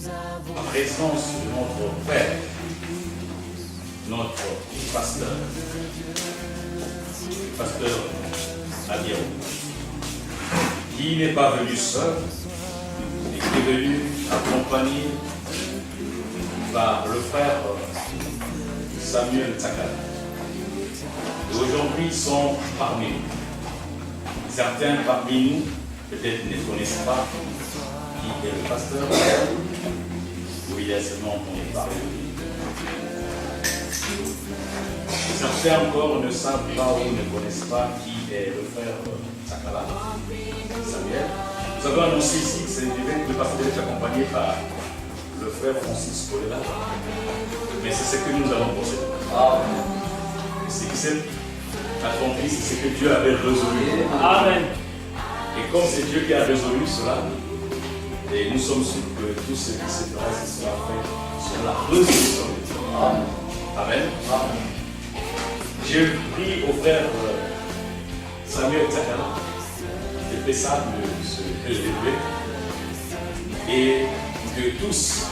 en présence de notre Père, notre pasteur Adio, qui n'est pas venu seul, mais qui est venu accompagné par le frère Samuel Tsakala. Et aujourd'hui, ils sont parmi nous. Certains parmi nous, peut-être ne connaissent pas qui est le pasteur, ou il a seulement entendu parler de lui. Certains encore ne savent pas ou ne connaissent pas qui est le frère Tsakala, Samuel. Nous avons annoncé ici que c'est le pasteur est accompagné par le frère Francis Kolela. Mais c'est ce que nous allons procéder. C'est qui s'est accompli, c'est ce que Dieu avait résolu. Amen. Et comme c'est Dieu qui a résolu cela, et nous sommes sûrs que tout ce qui se fera, ce sera fait sur la résolution de Dieu. Amen. Amen. J'ai pris au frère Samuel Tsakala de faire ça, de se élever, et que tous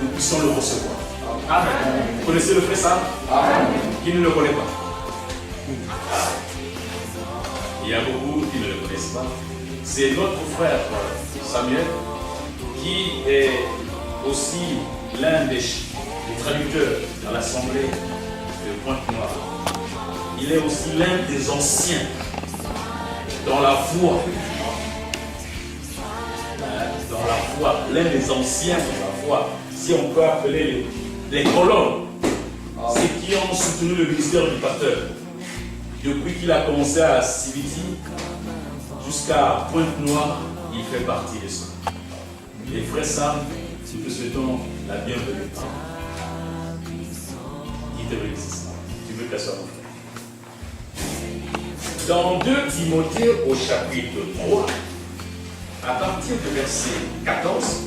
nous puissions le recevoir. Amen. Vous connaissez le frère Sam? Amen. Qui ne le connaît pas? Il y a beaucoup qui ne le connaissent pas. C'est notre frère Samuel qui est aussi l'un des traducteurs dans l'assemblée de Pointe-Noire. Il est aussi l'un des anciens dans la foi. Dans la foi, l'un des anciens dans la foi. Si on peut appeler les colonnes, c'est qui ont soutenu le ministère du pasteur. Depuis qu'il a commencé à Sibiti jusqu'à Pointe-Noire, il fait partie de ça. Et frère Sam, nous te souhaitons la bienvenue. Qui te bénisse. Tu veux qu'elle soit mon frère. Dans 2 Timothée au chapitre 3, à partir du verset 14,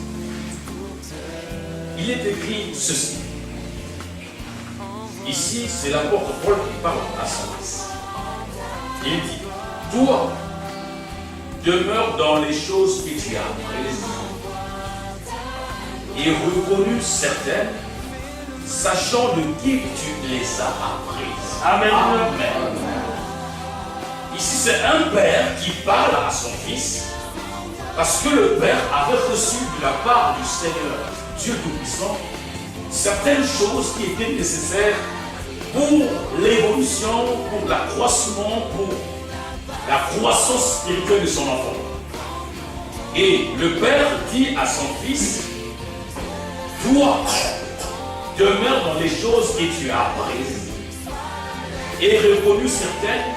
il est écrit ceci. Ici, c'est l'apôtre Paul qui parle à son fils. Il dit, toi, demeure dans les choses que tu as apprises et reconnues certaines, sachant de qui tu les as apprises. Amen. Amen. Ici, c'est un père qui parle à son fils parce que le père avait reçu de la part du Seigneur, Dieu Tout-Puissant, certaines choses qui étaient nécessaires pour l'évolution, pour l'accroissement, pour la croissance spirituelle de son enfant. Et le père dit à son fils, toi, demeure dans les choses que tu as apprises et reconnues certaines,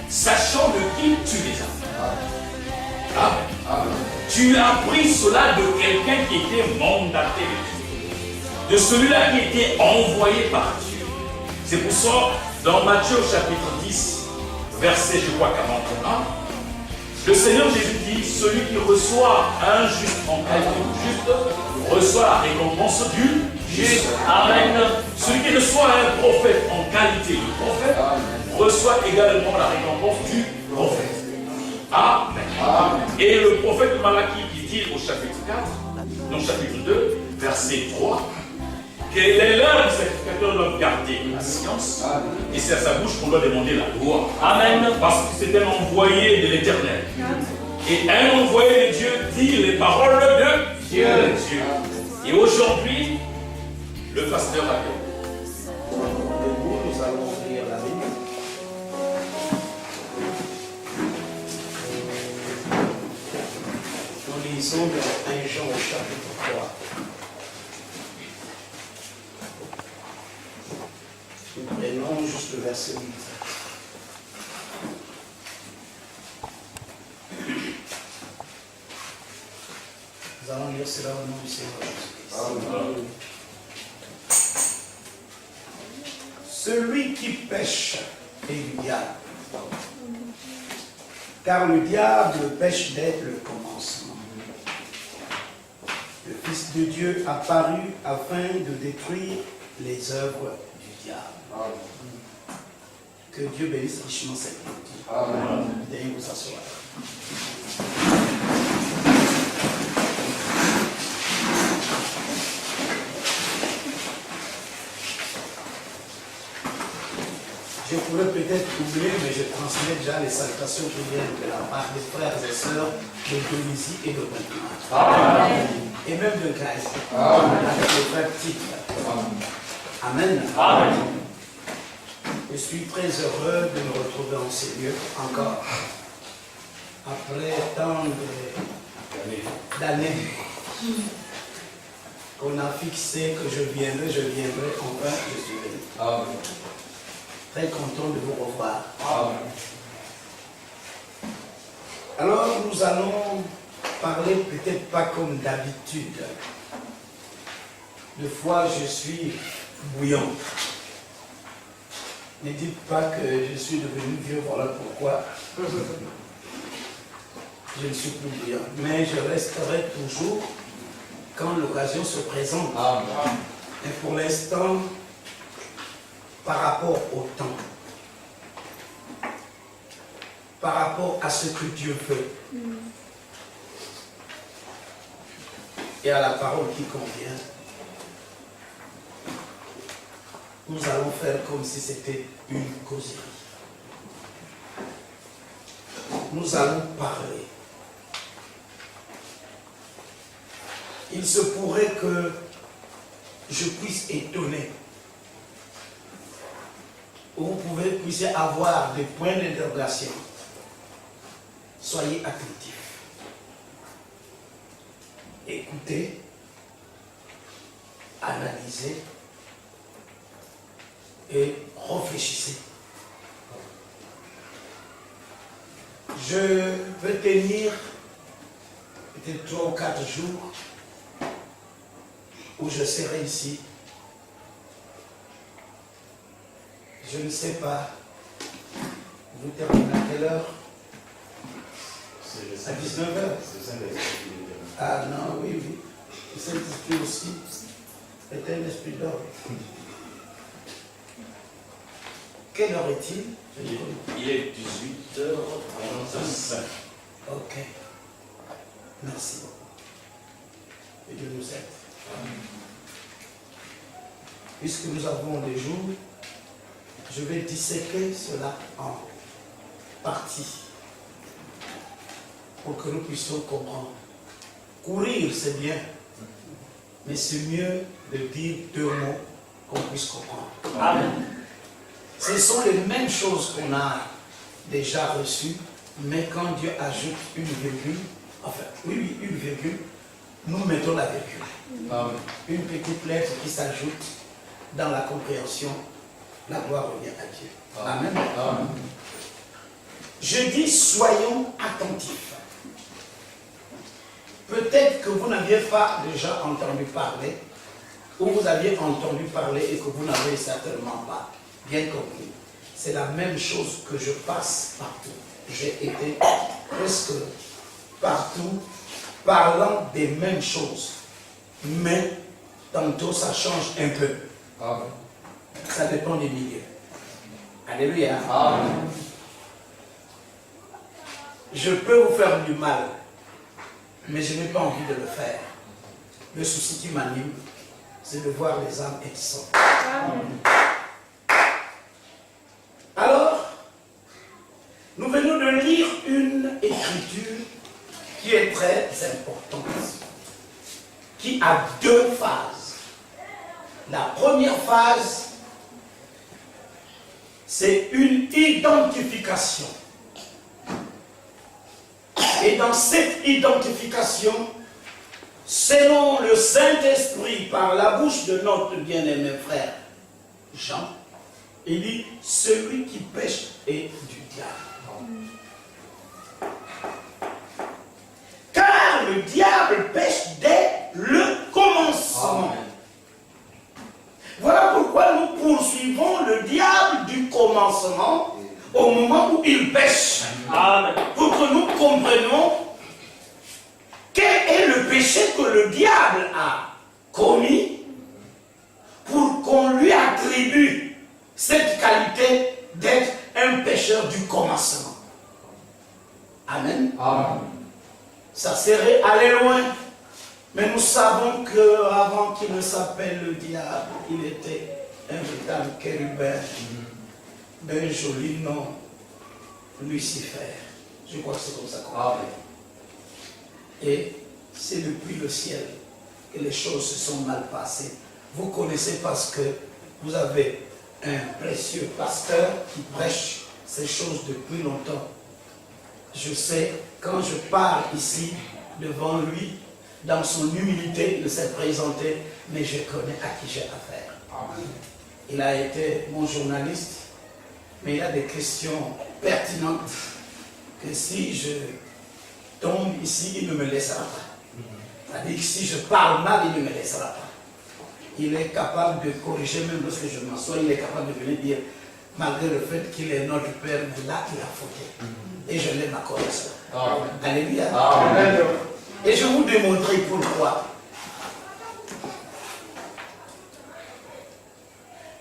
sachant de qui tu les as. Amen. Tu as appris cela de quelqu'un qui était mandaté de Dieu, de celui-là qui était envoyé par Dieu. C'est pour ça, dans Matthieu chapitre 10, verset, je crois, 41, le Seigneur Jésus dit, celui qui reçoit un juste en qualité de juste, reçoit la récompense du juste. Amen. Celui qui reçoit un prophète en qualité de prophète, reçoit également la récompense du prophète. Amen. Amen. Et le prophète de Malachie qui dit au chapitre 4, dans chapitre 2, verset 3, que les lèvres du sacrificateur doivent garder la science, et c'est à sa bouche qu'on doit demander la loi. Amen. Parce que c'est un envoyé de l'Éternel. Et un envoyé de Dieu dit les paroles de Dieu. Et aujourd'hui, le pasteur a dit. Nous allons lire la Bible. Nous lisons dans 1 Jean au chapitre 3. Nous prenons juste le verset 8. Nous allons lire cela au nom du Seigneur Jésus-Christ. Celui qui pêche est du diable. Car le diable pêche dès le commencement. Le Fils de Dieu apparut afin de détruire les œuvres du diable. Que Dieu bénisse richement cette lecture. Amen. Veuillez vous asseoir. Je pourrais peut-être oublier, mais je transmets déjà les salutations qui viennent de la part des frères et sœurs de Tunisie et de Guatemala. Et même de Grèce. Avec les frères petits. Amen. Amen. Je suis très heureux de me retrouver en ces lieux encore. Après tant d'années qu'on a fixé que je viendrai, enfin je suis venu. Amen. Très content de vous revoir. Amen. Alors nous allons parler peut-être pas comme d'habitude. Des fois je suis bouillant. Ne dites pas que je suis devenu vieux, voilà pourquoi. Je ne suis plus bouillant. Mais je resterai toujours quand l'occasion se présente. Amen. Et pour l'instant, par rapport au temps, par rapport à ce que Dieu veut, et à la parole qui convient, nous allons faire comme si c'était une causerie. Nous allons parler. Il se pourrait que je puisse étonner. Vous puissiez avoir des points d'interrogation. Soyez attentifs. Écoutez, analysez et réfléchissez. Je vais tenir peut-être 3 ou 4 jours où je serai ici. Je ne sais pas. Vous terminez à quelle heure? À 19h. Ah non, oui. Le Saint-Esprit aussi est un esprit d'or. Quelle heure est-il? Il est 18h35. Ok. Merci beaucoup. Et Dieu nous aide. Puisque nous avons des jours, je vais disséquer cela en parties pour que nous puissions comprendre. Courir, c'est bien, mais c'est mieux de dire 2 mots qu'on puisse comprendre. Amen. Ce sont les mêmes choses qu'on a déjà reçues, mais quand Dieu ajoute une virgule, une virgule, nous mettons la virgule. Amen. Une petite lettre qui s'ajoute dans la compréhension, la gloire revient à Dieu. Amen. Amen. Je dis soyons attentifs. Peut-être que vous n'aviez pas déjà entendu parler, ou vous aviez entendu parler et que vous n'avez certainement pas bien compris. C'est la même chose que je passe partout. J'ai été presque partout parlant des mêmes choses. Mais tantôt ça change un peu. Amen. Ça dépend des milieux. Alléluia. Amen. Je peux vous faire du mal, mais je n'ai pas envie de le faire. Le souci qui m'anime, c'est de voir les âmes exaucées. Alors, nous venons de lire une écriture qui est très importante, qui a 2 phases. La première phase, c'est une identification. Et dans cette identification, selon le Saint-Esprit, par la bouche de notre bien-aimé frère Jean, il dit, celui qui pêche est du diable. Car le diable pêche dès le commencement. Amen. Voilà pourquoi nous poursuivons le diable du commencement au moment où il pêche. Amen. Pour que nous comprenions quel est le péché que le diable a commis pour qu'on lui attribue cette qualité d'être un pécheur du commencement. Amen. Amen. Ça serait aller loin. Mais nous savons qu'avant qu'il ne s'appelle le diable, il était un véritable chérubin d'un joli nom, Lucifer. Je crois que c'est comme ça qu'on l'appelle. Et c'est depuis le ciel que les choses se sont mal passées. Vous connaissez parce que vous avez un précieux pasteur qui prêche ces choses depuis longtemps. Je sais, quand je parle ici, devant lui, dans son humilité, il s'est présenté, mais je connais à qui j'ai affaire. Il a été mon journaliste, mais il a des questions pertinentes que si je tombe ici, il ne me laissera pas. C'est-à-dire que si je parle mal, il ne me laissera pas. Il est capable de corriger, même lorsque je m'assois, il est capable de venir dire, malgré le fait qu'il est notre Père, mais là, il a fauté. Et je l'aime à cause de ça. Alléluia. Amen. Et je vais vous démontrer pourquoi.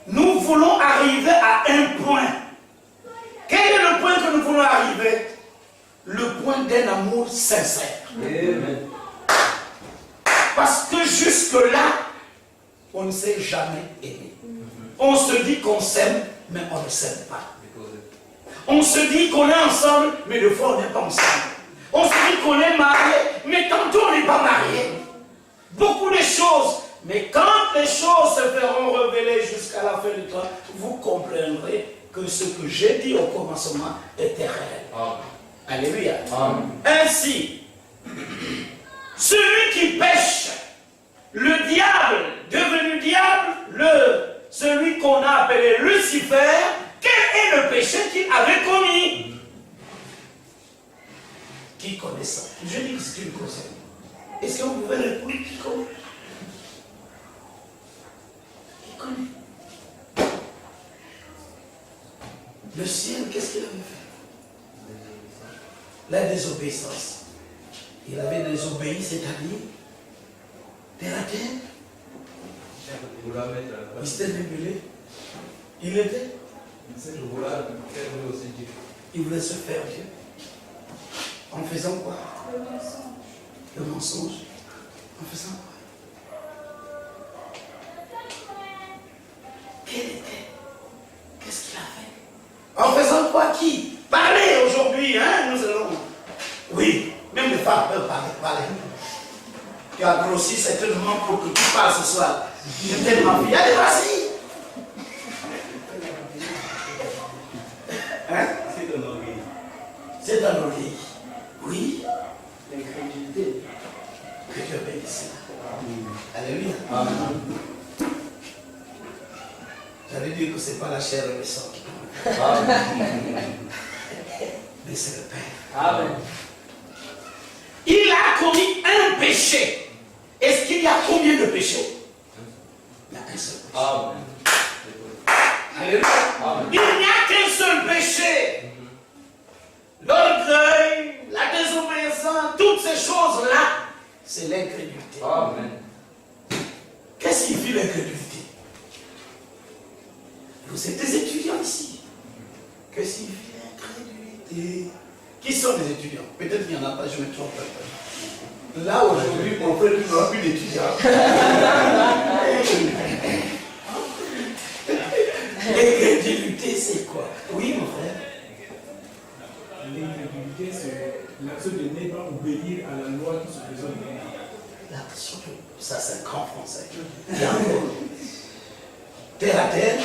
Nous voulons arriver à un point. Quel est le point que nous voulons arriver? Le point d'un amour sincère. Amen. Parce que jusque-là, on ne s'est jamais aimé. On se dit qu'on s'aime, mais on ne s'aime pas. On se dit qu'on est ensemble, mais des fois on n'est pas ensemble. On se dit qu'on est marié, mais tantôt on n'est pas marié. Beaucoup de choses. Mais quand les choses se feront révéler jusqu'à la fin du temps, vous comprendrez que ce que j'ai dit au commencement était réel. Amen. Alléluia. Amen. Ainsi, celui qui pêche, le diable, devenu diable, celui qu'on a appelé Lucifer, quel est le péché qu'il avait commis? Qui connaît ça? Je dis que c'est une cause. Est-ce que vous pouvez répondre? Qui connaît? Qui connaît? Le ciel, qu'est-ce qu'il avait fait? La désobéissance. Il avait désobéi, c'est-à-dire terre à terre. Il s'était rebellé. Il était. Il voulait se faire Dieu. En faisant quoi? Le mensonge. En faisant quoi? Quel était? Qu'est-ce qu'il a fait? En faisant quoi? Qui? Parlez aujourd'hui, hein? Nous allons. Oui, même les femmes peuvent parler. Tu as grossi certainement pour que tu parles ce soir. Je t'aime ma fille. Allez, vas-y. Hein? C'est un orgueil. C'est un orgueil. Oui. L'incrédulité. Que Dieu bénisse. Alléluia. Amen. J'allais dire que ce n'est pas la chair et le sang qui compte. Mais c'est le Père. Amen. Il a commis un péché. Est-ce qu'il y a combien de péchés? Il y a un seul péché. Amen. Alléluia. Amen. Il n'y a qu'un seul péché. L'orgueil, la désobéissance, toutes ces choses-là, c'est l'incrédulité. Amen. Qu'est-ce qui signifie l'incrédulité? Vous êtes des étudiants ici. Qu'est-ce qui signifie l'incrédulité? Qui sont les étudiants? Peut-être qu'il n'y en a pas, je me trompe. Là, aujourd'hui, mon frère, il n'aura plus d'étudiants. L'incrédulité, c'est quoi? Oui, mon frère. L'incrédulité, c'est l'action de ne pas obéir à la loi qui se présente. L'action, ça c'est un grand français. Terre à terre.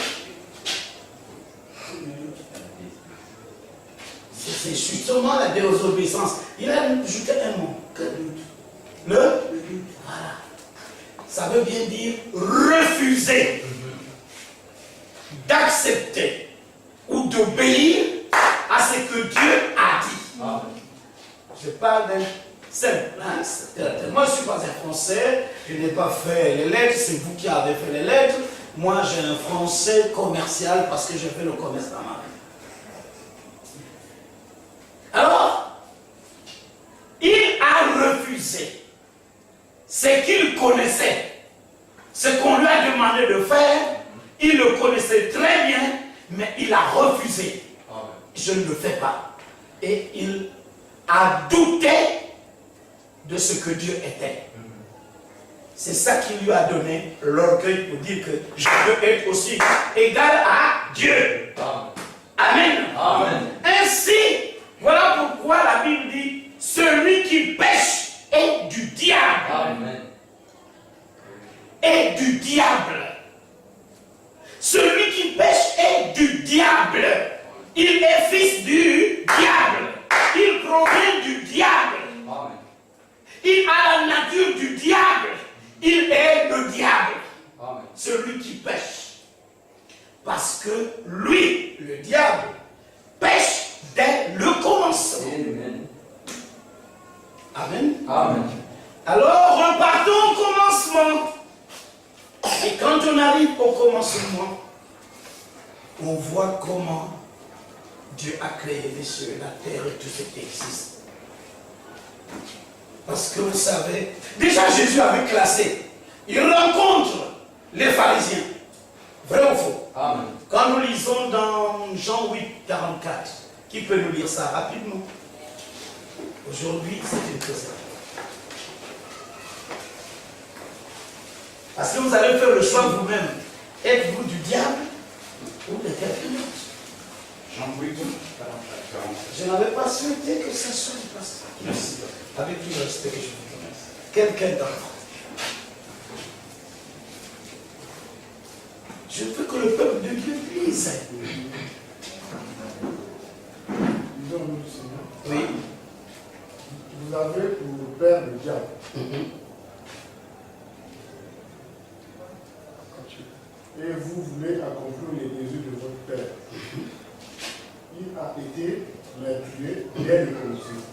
C'est justement la désobéissance. Il a ajouté un mot. Que doute. Le doute. Voilà. Ça veut bien dire refuser d'accepter ou d'obéir à ce que Dieu a dit. Amen. Je parle d'un simple. Moi, je ne suis pas un Français, je n'ai pas fait les lettres, c'est vous qui avez fait les lettres. Moi, j'ai un Français commercial parce que je fais le commerce dans ma vie. Alors, il a refusé ce qu'il connaissait, ce qu'on lui a demandé de faire. Il le connaissait très bien, mais il a refusé. Amen. Je ne le fais pas. Et il a douté de ce que Dieu était. C'est ça qui lui a donné l'orgueil pour dire que je veux être aussi égal à Dieu. Amen. diable. Il est fils du diable. Il provient du diable. Amen. Il a la nature du diable. Il est le diable. Amen. Celui qui pêche. Parce que lui, le diable, pêche dès le commencement. Amen. Amen. Amen. Alors, repartons au commencement. Et quand on arrive au commencement, on voit comment Dieu a créé les cieux, la terre et tout ce qui existe. Parce que vous savez, déjà Jésus avait classé. Il rencontre les pharisiens. Vrai ou faux? Amen. Quand nous lisons dans Jean 8, 44, qui peut nous lire ça rapidement? Aujourd'hui, c'est une question. Parce que vous allez faire le choix vous-même. Êtes-vous du diable ou de quelqu'un d'autre? Jean 8, 44. Je n'avais pas souhaité que ça soit du pasteur. Merci. Avec tout le respect que je vous remercie. Quelqu'un d'autre. Je veux que le peuple de Dieu lise. Disons-nous, Seigneur. Oui. Vous avez pour père le diable. Et vous voulez accomplir les désirs de votre père. Il a été meurtrier dès le commencement.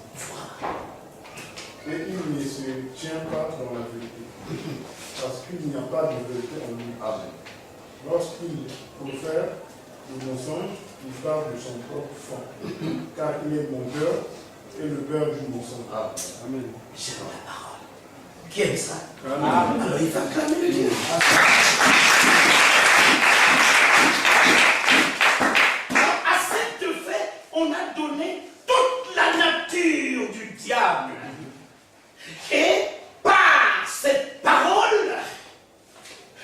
Et il ne se tient pas dans la vérité. Parce qu'il n'y a pas de vérité en lui. Amen. Lorsqu'il profère le mensonge, il parle de son propre fond. Car il est menteur et le père du mensonge. Amen. C'est dans la parole. Qui aime ça? Amen. Alors il va clamer Dieu. À cet effet, on a donné toute la nature du diable. Et par cette parole,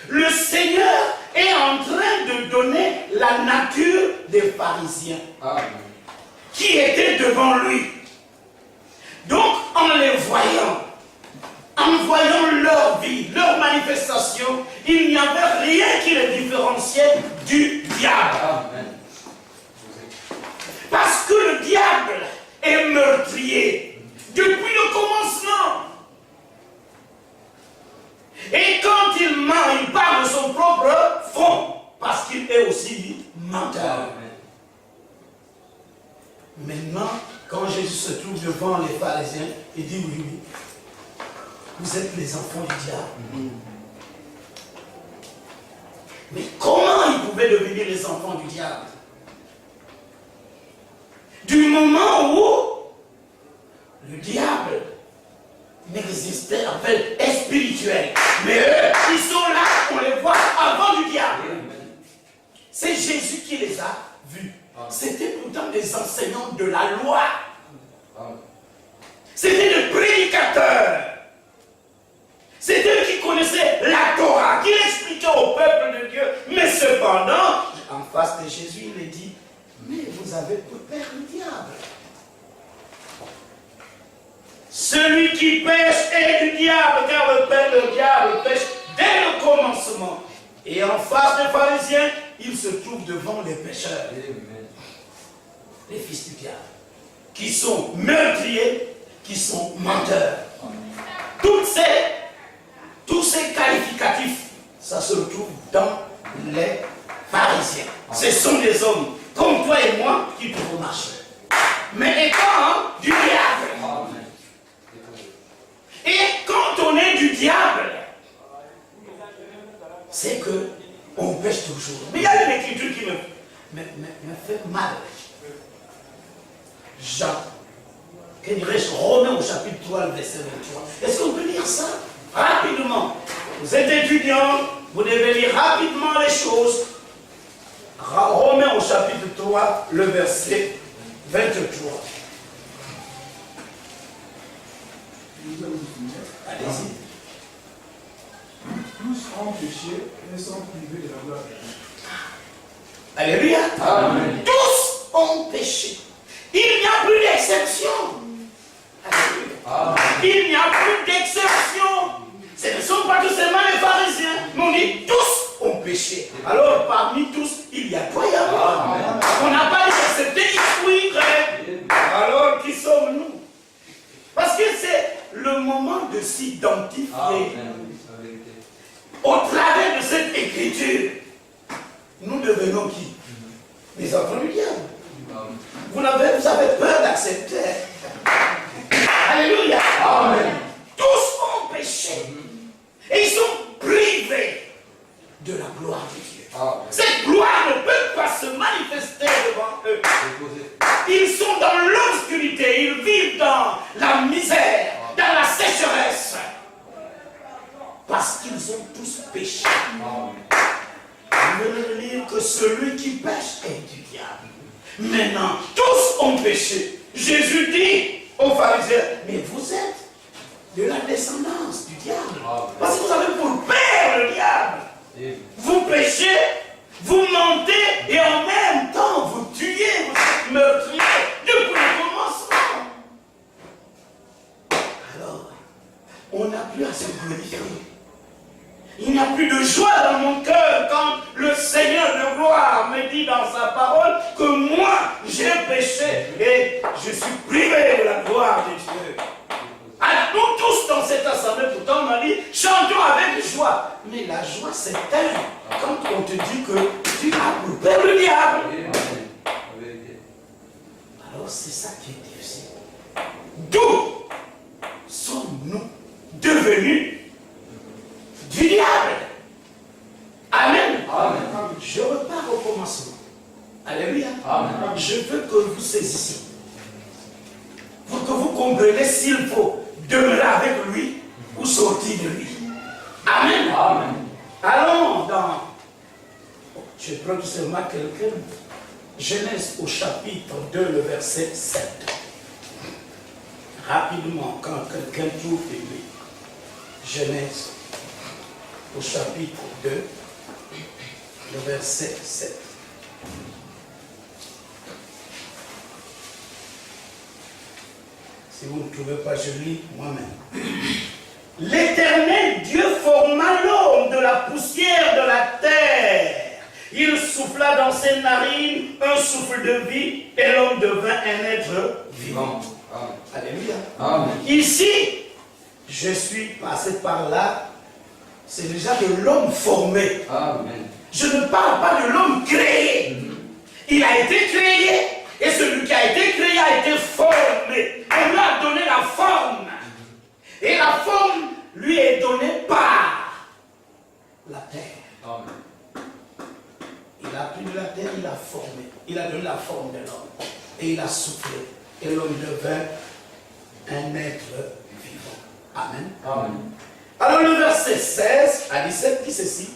le Seigneur est en train de donner la nature des pharisiens Amen. qui étaient devant lui. Donc, en les voyant, en voyant leur vie, leur manifestation, il n'y avait rien qui les différenciait du diable. Amen. Parce que le diable est meurtrier depuis le commencement. Et quand il ment, il parle de son propre fond, parce qu'il est aussi menteur. Maintenant, quand Jésus se trouve devant les pharisiens, il dit oui, oui, vous êtes les enfants du diable. Mais comment ils pouvaient devenir les enfants du diable? Du moment où le diable n'existait, en fait, est spirituel. Mais eux, ils sont là, on les voit avant du diable. C'est Jésus qui les a vus. C'était pourtant des enseignants de la loi. C'était des prédicateurs. C'est eux qui connaissaient la Torah, qui l'expliquaient au peuple de Dieu. Mais cependant, en face de Jésus, il est dit, mais vous avez pour père le diable. Celui qui pêche est du diable, car le père le diable pêche dès le commencement. Et en face des pharisiens, il se trouve devant les pécheurs, les fils du diable, qui sont meurtriers, qui sont menteurs. Tous ces qualificatifs, ça se retrouve dans les pharisiens. Ce sont des hommes comme toi et moi qui peuvent marcher. Mais étant du diable. Et quand on est du diable, c'est que on pêche toujours. Mais il y a une écriture qui me fait mal. Jean, que dirais-je, Romains au chapitre 3, le verset 23. Est-ce qu'on peut lire ça rapidement? Vous êtes étudiants, vous devez lire rapidement les choses. Romains au chapitre 3, le verset 23. Allez-y. Tous ont péché et sont privés de la gloire de Dieu. Alléluia. Amen. Tous ont péché. Il n'y a plus d'exception. Alléluia. Il n'y a plus d'exception. Ce ne sont pas tout seulement les pharisiens, mais on dit tous ont péché. Alors parmi tous, il y a toi et moi. de s'identifier au travers de cette écriture, nous devenons qui? Les enfants du diable. Vous avez peur d'accepter. Alléluia. Amen. Tous ont péché. Et ils sont privés de la gloire de Dieu. Cette gloire ne peut pas se manifester devant eux. Ils sont dans l'obscurité, ils vivent dans la misère, dans la sécheresse. Parce qu'ils ont tous péché. Vous venez de lire que celui qui pêche est du diable. Maintenant, tous ont péché. Jésus dit aux pharisiens, mais vous êtes de la descendance du diable. Parce que vous avez pour père le diable. Vous péchez, vous mentez et en même temps vous tuez, vous êtes meurtriers depuis le commencement. Alors, on n'a plus à se glorifier. Il n'y a plus de joie dans mon cœur quand le Seigneur de gloire me dit dans sa parole que moi j'ai péché et je suis privé de la gloire de Dieu. À nous tous dans cette assemblée, pourtant on m'a dit, chantons avec joie. Mais la joie s'éteint quand on te dit que tu as pour père le diable. Alors c'est ça qui est difficile. D'où sommes-nous devenus du diable? Amen. Amen. Je repars au commencement. Alléluia. Amen. Je veux que vous saisissiez. Pour que vous compreniez s'il faut demeurer avec lui ou sortir de lui. Amen. Amen. Allons dans, je prends seulement quelqu'un, Genèse au chapitre 2, le verset 7. Rapidement, quand quelqu'un trouve lui. Genèse au chapitre 2, le verset 7. Si vous ne trouvez pas, je lis moi-même. L'Éternel Dieu forma l'homme de la poussière de la terre. Il souffla dans ses narines un souffle de vie et l'homme devint un être vivant. Amen. Alléluia. Amen. Ici, je suis passé par là. C'est déjà de l'homme formé. Amen. Je ne parle pas de l'homme créé. Il a été créé. Et celui qui a été créé a été formé. On lui a donné la forme. Et la forme lui est donnée par la terre. Amen. Il a pris de la terre, il a formé. Il a donné la forme de l'homme. Et il a soufflé. Et l'homme devint un être vivant. Amen. Amen. Alors le verset 16 à 17 dit ceci.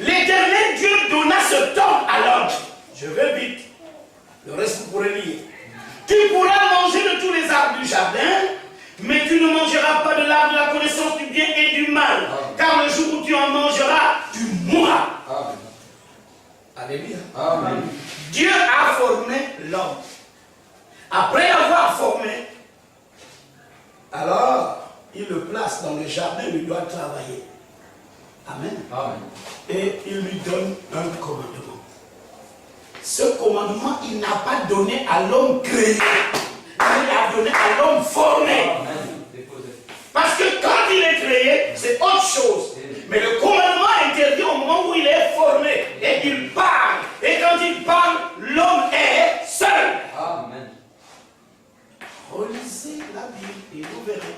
L'Éternel Dieu donna ce temps à l'homme. Je vais vite. Le reste vous pourrez lire. Tu pourras manger de tous les arbres du jardin, mais tu ne mangeras pas de l'arbre de la connaissance du bien et du mal. Amen. Car le jour où tu en mangeras, tu mourras. Amen. Alléluia. Amen. Dieu a formé l'homme. Après l'avoir formé, alors il le place dans le jardin, il doit travailler. Amen. Amen. Et il lui donne un commandement. Ce commandement, il n'a pas donné à l'homme créé. Il l'a donné à l'homme formé. Amen. Parce que quand il est créé, c'est autre chose. Mais le commandement intervient au moment où il est formé. Et il parle. Et quand il parle, l'homme est seul. Amen. Relisez la Bible et vous verrez.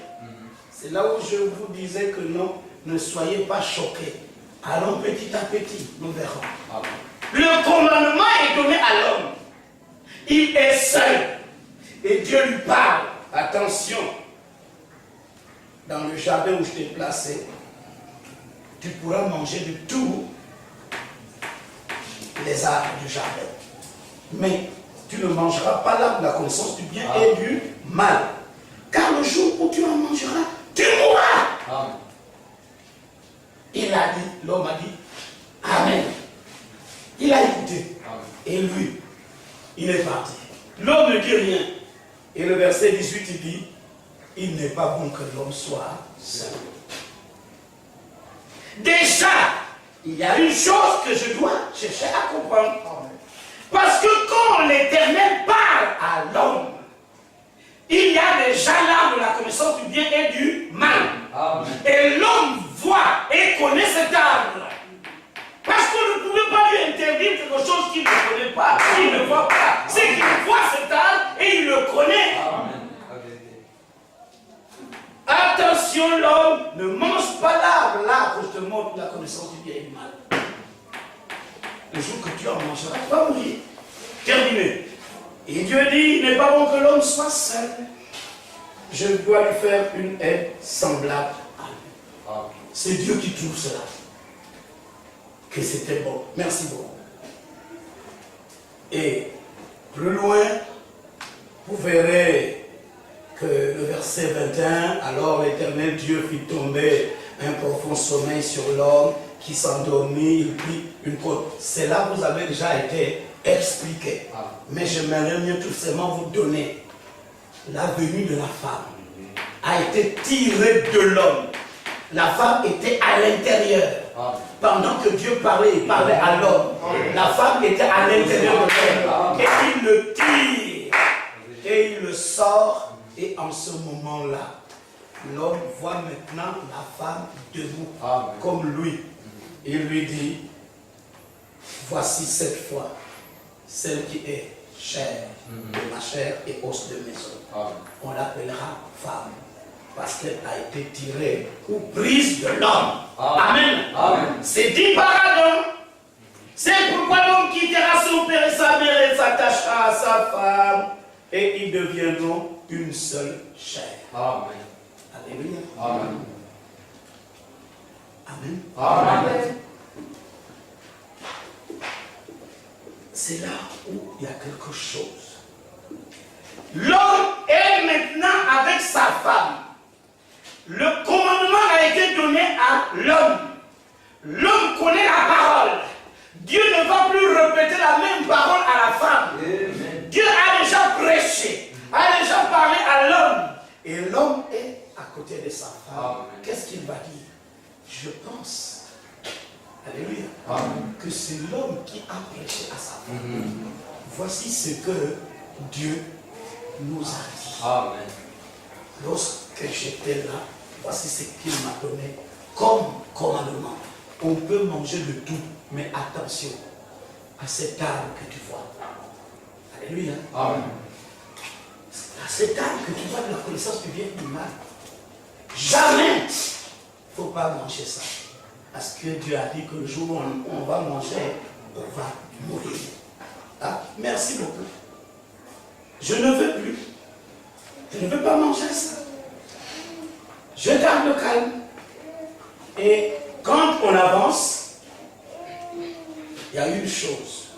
C'est là où je vous disais que non, ne soyez pas choqués. Allons petit à petit, nous verrons. Amen. Le commandement est donné à l'homme. Il est seul. Et Dieu lui parle. Attention. Dans le jardin où je t'ai placé, tu pourras manger de tous les arbres du jardin. Mais tu ne mangeras pas l'arbre de la connaissance du bien et du mal. Car le jour où tu en mangeras, tu mourras. Amen. Il a dit, l'homme a dit, Amen. Il a écouté. Amen. Et lui, il est parti. L'homme ne dit rien. Et le verset 18, il dit, il n'est pas bon que l'homme soit seul. Déjà, il y a une chose que je dois chercher à comprendre. Parce que quand l'Éternel parle à l'homme, il y a des déjà l'arbre de la connaissance du bien et du mal. Amen. Et l'homme voit et connaît cet arbre. Parce qu'on ne pouvait pas lui interdire quelque chose qu'il ne connaît pas, qu'il ne voit pas. C'est qu'il voit cet arbre et il le connaît. Amen. Attention, l'homme ne mange pas l'arbre justement de la connaissance du bien et du mal. Le jour que tu en mangeras, tu vas mourir. Terminé. Et Dieu dit, il n'est pas bon que l'homme soit seul. Je dois lui faire une aide semblable à lui. C'est Dieu qui trouve cela. Que c'était bon. Merci beaucoup. Et plus loin, vous verrez que le verset 21, alors l'Éternel Dieu fit tomber un profond sommeil sur l'homme qui s'endormit, il prit une côte. Cela vous avez déjà été expliqué. Mais j'aimerais mieux tout simplement vous donner la venue de la femme a été tirée de l'homme. La femme était à l'intérieur. Pendant que Dieu parlait, il parlait à l'homme. La femme était à l'intérieur de l'homme. Et il le tire. Et il le sort. Et en ce moment-là, l'homme voit maintenant la femme debout, comme lui. Il lui dit, voici cette fois, celle qui est chair de ma chair et os de mes os. On l'appellera femme, parce qu'elle a été tirée ou prise de l'homme. Amen. C'est dit par Adam. C'est pourquoi l'homme quittera son père et sa mère et s'attachera à sa femme, et ils deviendront une seule chair. Amen. Alléluia. Amen. Amen. Amen. C'est là où il y a quelque chose. L'homme est maintenant avec sa femme. Le commandement a été donné à l'homme. L'homme connaît la parole. Dieu ne va plus répéter la même parole à la femme. Amen. Dieu a déjà prêché, a déjà parlé à l'homme. Et l'homme est à côté de sa femme. Qu'est-ce qu'il va dire? Je pense, alléluia, que c'est l'homme qui a prêché à sa femme. Voici ce que Dieu nous a dit. Amen. Lorsque j'étais là, voici ce qu'il m'a donné comme commandement. On peut manger de tout, mais attention à cet arbre que tu vois. Alléluia. Amen. À cet arbre que tu vois de la connaissance du bien et du mal. Jamais il ne faut pas manger ça. Parce que Dieu a dit que le jour où on va manger, on va mourir. Ah, merci beaucoup. Je ne veux plus. Je ne veux pas manger ça. Je garde le calme. Et quand on avance, il y a une chose.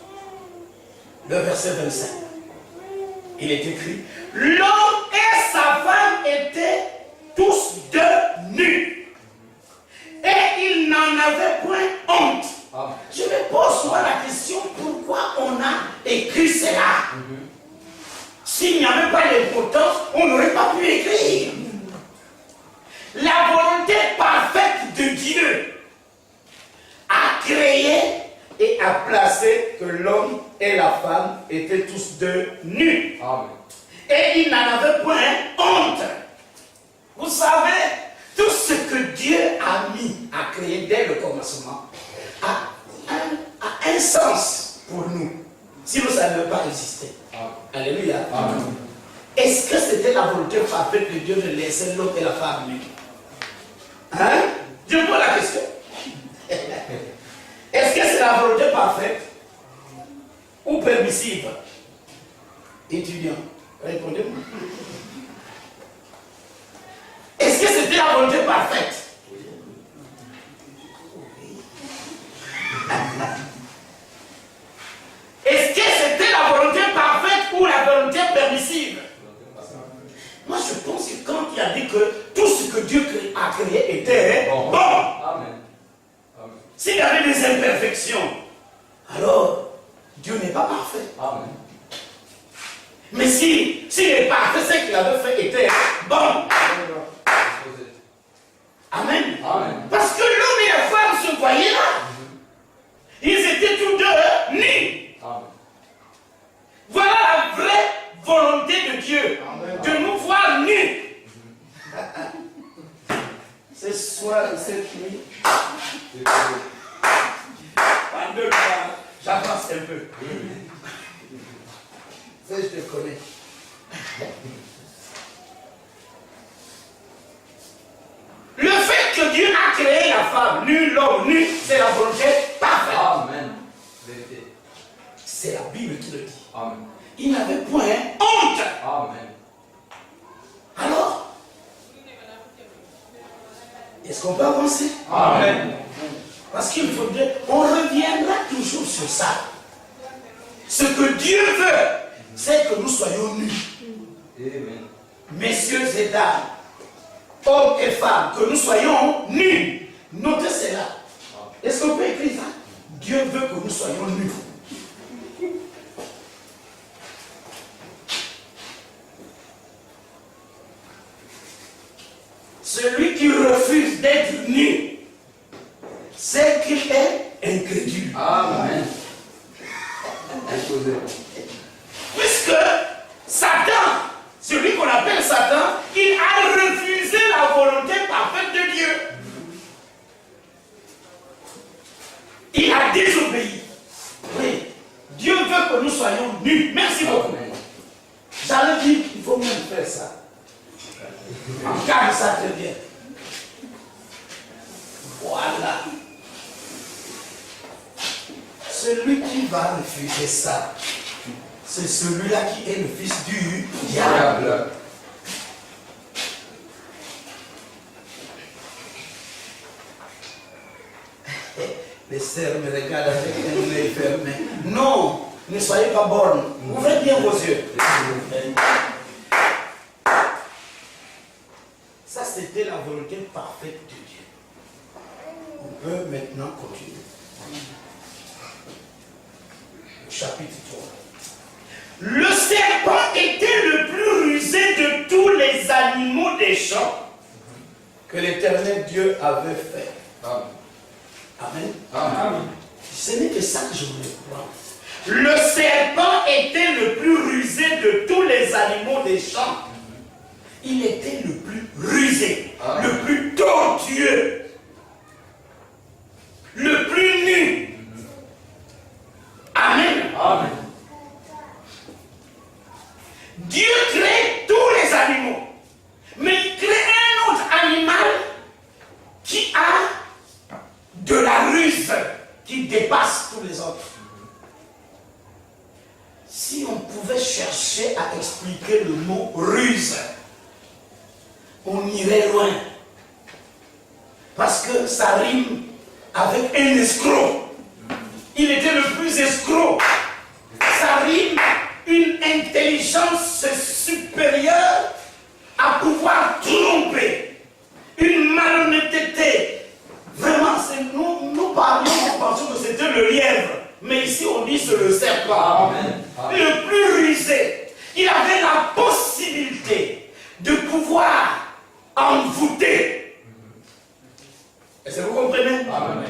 Le verset 25. Il est écrit, l'homme et sa femme étaient tous deux nus. Et ils n'en avaient point honte. Je me pose moi la question, pourquoi on a écrit cela? S'il n'y avait pas d'importance, on n'aurait pas pu écrire. La volonté parfaite de Dieu a créé et a placé que l'homme et la femme étaient tous deux nus. Amen. Et ils n'en avaient point honte. Vous savez, tout ce que Dieu a mis, a créé dès le commencement, a un sens pour nous. Sinon, ça ne peut pas exister. Alléluia. Amen. Est-ce que c'était la volonté parfaite de Dieu de laisser l'homme et la femme nus? Hein? Je pose la question. Est-ce que c'est la volonté parfaite ou permissive? Étudiant, répondez-moi. Est-ce que c'était la volonté parfaite? Est-ce que c'était la volonté parfaite ou la volonté permissive? Moi je pense que quand il a dit que tout ce que Dieu a créé était bon. Amen. S'il y avait des imperfections, alors Dieu n'est pas parfait. Amen. Mais s'il est parfait, ce qu'il avait fait était bon. Amen. Amen. Parce que l'homme et la femme se voyaient là. Ils étaient tous deux nus. Amen. Voilà la vraie volonté de Dieu. Amen. De nous voir nus. un peu. Ça, je te connais. Le fait que Dieu a créé la femme, nue, l'homme, nu, c'est la volonté parfaite. Amen. Vérité. C'est la Bible qui le dit. Amen. Il n'avait point honte. Amen. Alors, est-ce qu'on peut avancer? Amen. Parce qu'il faudrait, on reviendra toujours sur ça. Ce que Dieu veut, c'est que nous soyons nus. Amen. Messieurs et dames, hommes et femmes, que nous soyons nus. Notez cela. Est-ce qu'on peut écrire ça? Dieu veut que nous soyons nus. Celui qui refuse d'être nu, c'est qu'il est incrédule. Amen. Puisque Satan, celui qu'on appelle Satan, il a refusé la volonté parfaite de Dieu. Il a désobéi. Oui. Dieu veut que nous soyons nus. Merci beaucoup. J'allais dire qu'il faut même faire ça. En cas de ça, très bien. Voilà. Celui qui va refuser ça, c'est celui-là qui est le fils du diable. Les sœurs me regardent avec un œil fermé. Non, ne soyez pas bornes. Ouvrez bien vos yeux. Ça, c'était la volonté parfaite de Dieu. On peut maintenant continuer. Chapitre 3. Le serpent était le plus rusé de tous les animaux des champs que l'Éternel Dieu avait fait. Amen. Amen. Amen. Ce n'est que ça que je voulais prendre. Le serpent était le plus rusé de tous les animaux des champs. Il était le plus rusé, le plus tortueux, le plus nu. Amen. Amen. Dieu crée tous les animaux, mais il crée un autre animal qui a de la ruse, qui dépasse tous les autres. Si on pouvait chercher à expliquer le mot ruse, on irait loin. Parce que ça rime avec un escroc. Il était le plus escroc. Ça rime une intelligence supérieure à pouvoir tromper. Une malhonnêteté. Vraiment, nous parlions, nous pensions que c'était le lièvre. Mais ici, on dit c'est le serpent. Amen. Le plus rusé. Il avait la possibilité de pouvoir envoûter. Est-ce que vous comprenez? Amen.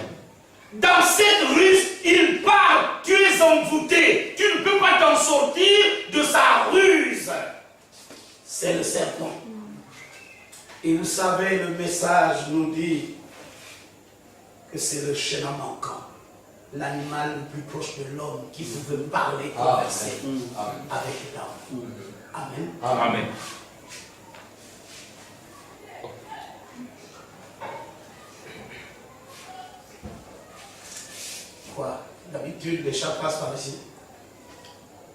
Dans cette ruse, il parle, tu es envoûté, tu ne peux pas t'en sortir de sa ruse. C'est le serpent. Et vous savez, le message nous dit que c'est le chemin manquant, l'animal le plus proche de l'homme qui pouvait parler, converser avec l'homme. Amen. Amen. Quoi? D'habitude, les chats passent par ici.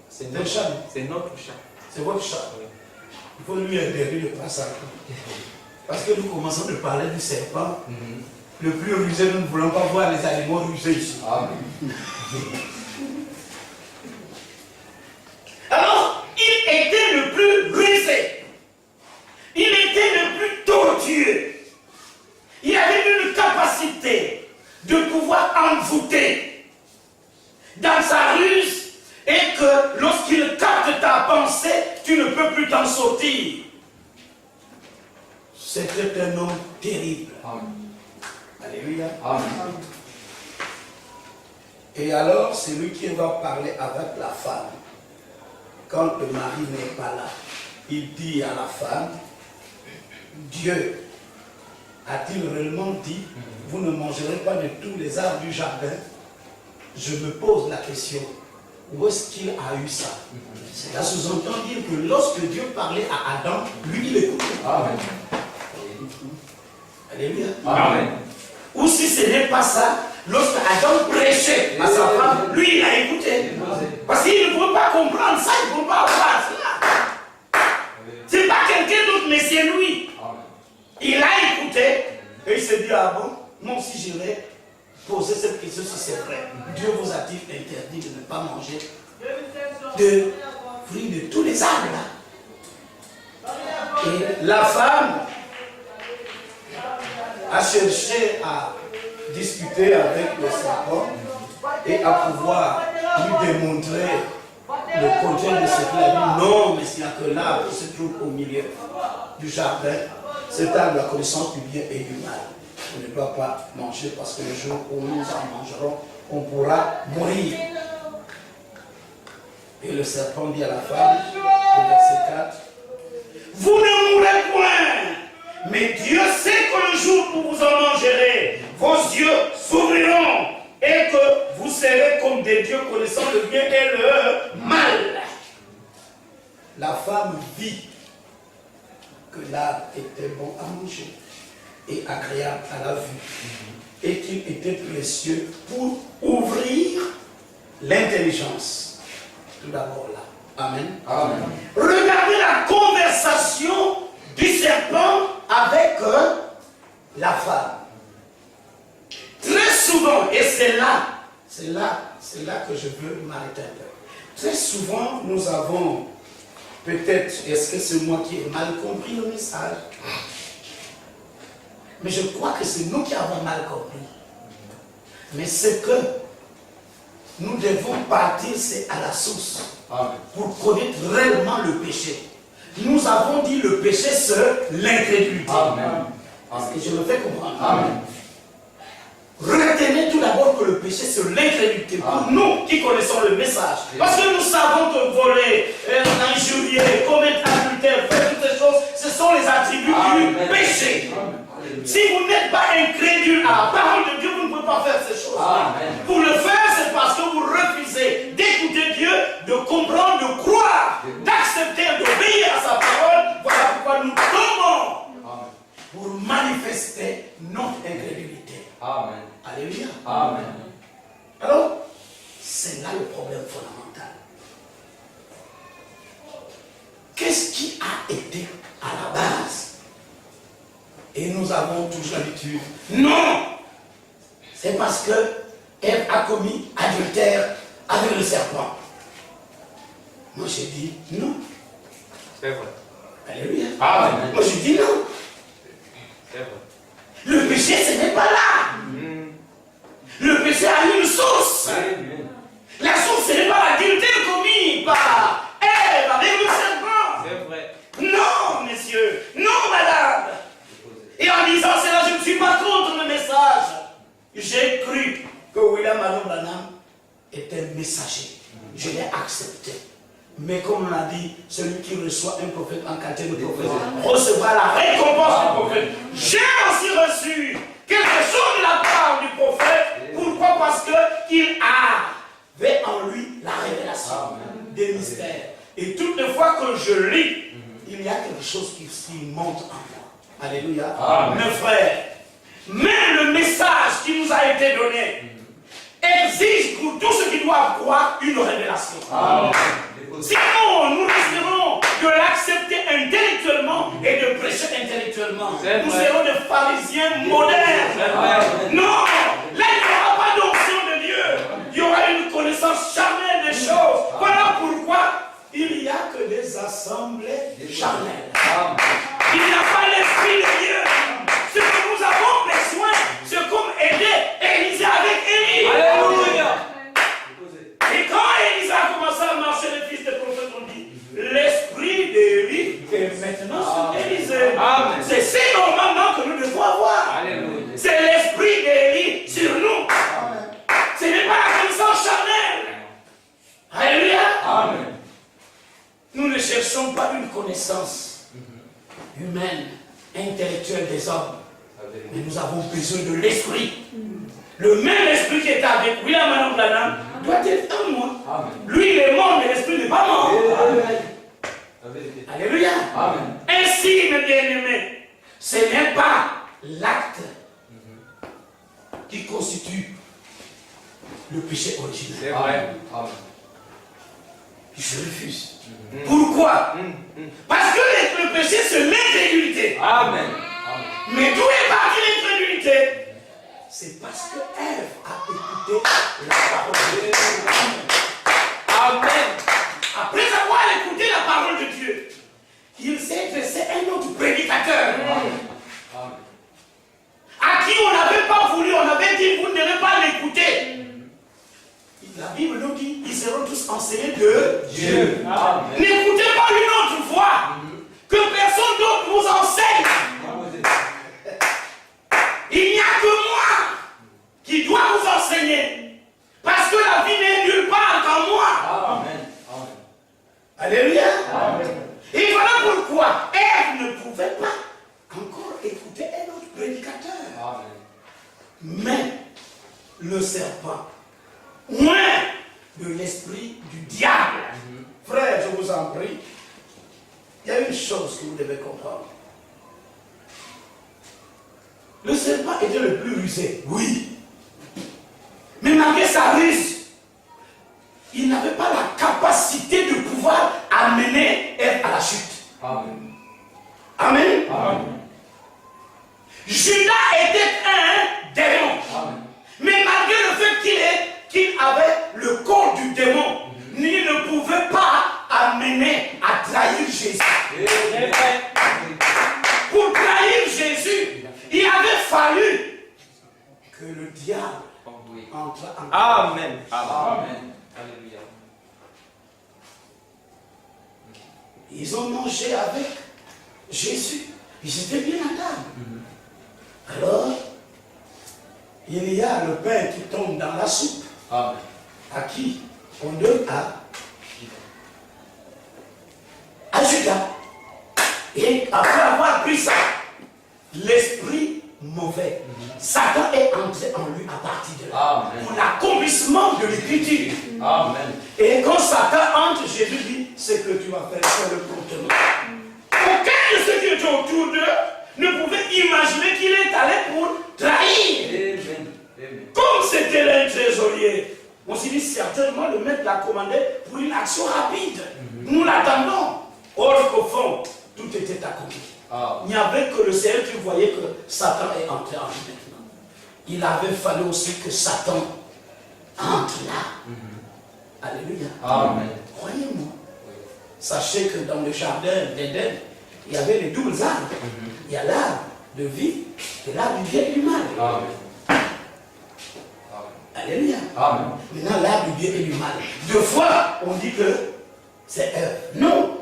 C'est notre chat. C'est notre chat. C'est votre chat. Il faut lui interdire le passage. Parce que nous commençons de parler du serpent. Le plus rusé, nous ne voulons pas voir les animaux rusés ici. Amen. Alors, il était le plus rusé. Il était le plus tortueux. Il avait une capacité de pouvoir envoûter dans sa ruse et que lorsqu'il capte ta pensée, tu ne peux plus t'en sortir. C'était un homme terrible. Amen. Alléluia. Amen. Et alors, c'est lui qui va parler avec la femme. Quand le mari n'est pas là, il dit à la femme, Dieu a-t-il réellement dit, vous ne mangerez pas de tous les arbres du jardin? je me pose la question, où est-ce qu'il a eu ça? Cela sous-entend dire que lorsque Dieu parlait à Adam, lui il écoutait. Amen. Alléluia. Amen. Ou si ce n'est pas ça, lorsque Adam prêchait à sa femme, lui il a écouté. Parce qu'il ne pouvait pas comprendre ça, il ne pouvait pas avoir cela. C'est pas quelqu'un d'autre, mais c'est lui. Il a écouté et il s'est dit, ah bon, moi aussi je vais poser cette question si c'est vrai. Dieu vous a-t-il interdit de ne pas manger de fruits de tous les arbres là? Et la femme a cherché à discuter avec le serpent et à pouvoir lui démontrer le contraire de ce qu'il a dit. Non, mais il n'y a que l'arbre qui se trouve au milieu du jardin. Cet arbre, la connaissance du bien et du mal. On ne doit pas manger parce que le jour où nous en mangerons, on pourra mourir. Et le serpent dit à la femme, au verset 4, vous ne mourrez point, mais Dieu sait que le jour où vous en mangerez, vos yeux s'ouvriront et que vous serez comme des dieux connaissant le bien et le mal. La femme vit que l'arbre était bon à manger et agréable à la vue et qu'il était précieux pour ouvrir l'intelligence. Tout d'abord là. Amen. Amen. Regardez la conversation du serpent avec la femme. Très souvent, et c'est là que je veux m'arrêter un peu. Très souvent, nous avons peut-être, est-ce que c'est moi qui ai mal compris le message? Mais je crois que c'est nous qui avons mal compris. Mais c'est que nous devons partir, c'est à la source. Amen. Pour connaître réellement le péché. Nous avons dit le péché, c'est l'incrédulité. Est-ce que je me fais comprendre? Amen. Retenez tout d'abord que le péché, c'est l'incrédulité. Pour nous qui connaissons le message. Parce que nous savons que voler, injurier, commettre adultère, faire toutes ces choses, ce sont les attributs du péché. Amen. Si vous n'êtes pas incrédule à la parole de Dieu, vous ne pouvez pas faire ces choses. Pour le faire, c'est parce que vous refusez d'écouter Dieu, de comprendre, de croire, d'accepter, d'obéir à sa parole. Voilà pourquoi nous tombons pour manifester notre incrédulité. Amen. Alléluia. Amen. Alors, c'est là le problème fondamental. Qu'est-ce qui a été à la base? Et nous avons toujours l'habitude. Non! C'est parce que Ève a commis adultère avec le serpent. Moi j'ai dit non. C'est vrai. Alléluia. Amen. Moi j'ai dit non. C'est vrai. Le péché ce n'est pas là. Le péché a une source. La source ce n'est pas l'adultère commis par Ève avec le serpent. C'est vrai. Non, messieurs. Non, madame. Et en disant cela, je ne suis pas contre le message. J'ai cru que William Adam Branham était messager. Je l'ai accepté. Mais comme on a dit, celui qui reçoit un prophète en qualité de prophète recevra la récompense du prophète. J'ai aussi reçu quelque chose de la part du prophète. Pourquoi? Parce qu'il avait en lui la révélation des mystères. Et toutes les fois que je lis, il y a quelque chose qui monte en moi. Alléluia. Mes frères, même le message qui nous a été donné exige pour tous ceux qui doivent croire une révélation. Sinon, nous risquerons de l'accepter intellectuellement et de prêcher intellectuellement. Nous serons des pharisiens modernes. Non, là il n'y aura pas d'onction de Dieu. Il y aura une connaissance charnelle des choses. Voilà pourquoi il n'y a que des assemblées charnelles. Il n'y a pas l'esprit de Dieu. Ce que nous avons besoin, c'est comme aider Élisée avec Élie. Alléluia. Et quand Élisée a commencé à marcher, les fils des prophètes ont dit, l'esprit d'Élie est maintenant sur Élisée. C'est si normalement que nous devons avoir. C'est l'esprit d'Élie sur nous. Ce n'est pas la connaissance charnelle. Alléluia. Amen. Nous ne cherchons pas une connaissance humaine, intellectuelle des hommes. Mais nous avons besoin de l'esprit. Le même esprit qui est avec William Madame Branham doit être en moi. Lui, il est mort, mais l'esprit n'est pas mort. Alléluia. Ainsi, mes bien-aimés, ce n'est pas l'acte qui constitue le péché originel. C'est vrai. Je refuse. Pourquoi? Parce que le péché, c'est l'incrédulité. Amen. Mais d'où est partie l'incrédulité? C'est parce que Ève a écouté la parole de Dieu. Amen. Après avoir écouté la parole de Dieu, il s'est dressé un autre prédicateur. À qui on n'avait pas voulu, on avait dit, vous ne devez pas l'écouter. La Bible nous dit, ils seront tous enseignés de Dieu. N'écoutez pas une autre voix, que personne d'autre vous enseigne. Il n'y a que moi qui dois vous enseigner. Parce que la vie n'est nulle part qu'en moi. Alléluia. Et voilà pourquoi Ève ne pouvait pas encore écouter un autre prédicateur. Mais le serpent, moins de l'esprit du diable. Frère, je vous en prie, il y a une chose que vous devez comprendre. Le serpent était le plus rusé, oui. Mais malgré sa ruse, il n'avait pas la capacité de pouvoir amener Ève à la chute. Amen. Judas était un démon. Mais malgré le fait qu'il avait le corps du démon, il ne pouvait pas amener à trahir Jésus. Pour trahir Jésus, il avait fallu que le diable entre en Amen. Alléluia. Ils ont mangé avec Jésus. Ils étaient bien à table. Alors, il y a le pain qui tombe dans la soupe. À qui? On donne à Judas. Et après avoir pris ça, l'esprit mauvais, Satan est entré en lui à partir de là. Pour l'accomplissement de l'écriture. Et quand Satan entre, Jésus dit, ce que tu vas faire, c'est le contenant. Aucun de ceux qui étaient autour d'eux ne pouvait imaginer qu'il est allé pour trahir. Comme c'était l'un trésorier, on s'est dit certainement le maître l'a commandé pour une action rapide. Nous l'attendons. Or qu'au fond, tout était accompli. Il n'y avait que le Seigneur qui voyait que Satan est entré en lui maintenant. Il avait fallu aussi que Satan entre là. Alléluia. Croyez-moi. Sachez que dans le jardin d'Éden, il y avait les doubles arbres. Il y a l'arbre de vie et l'arbre du bien et du mal. Alléluia. Maintenant, l'arbre du bien et du mal. Deux fois, on dit que c'est Ève. Non.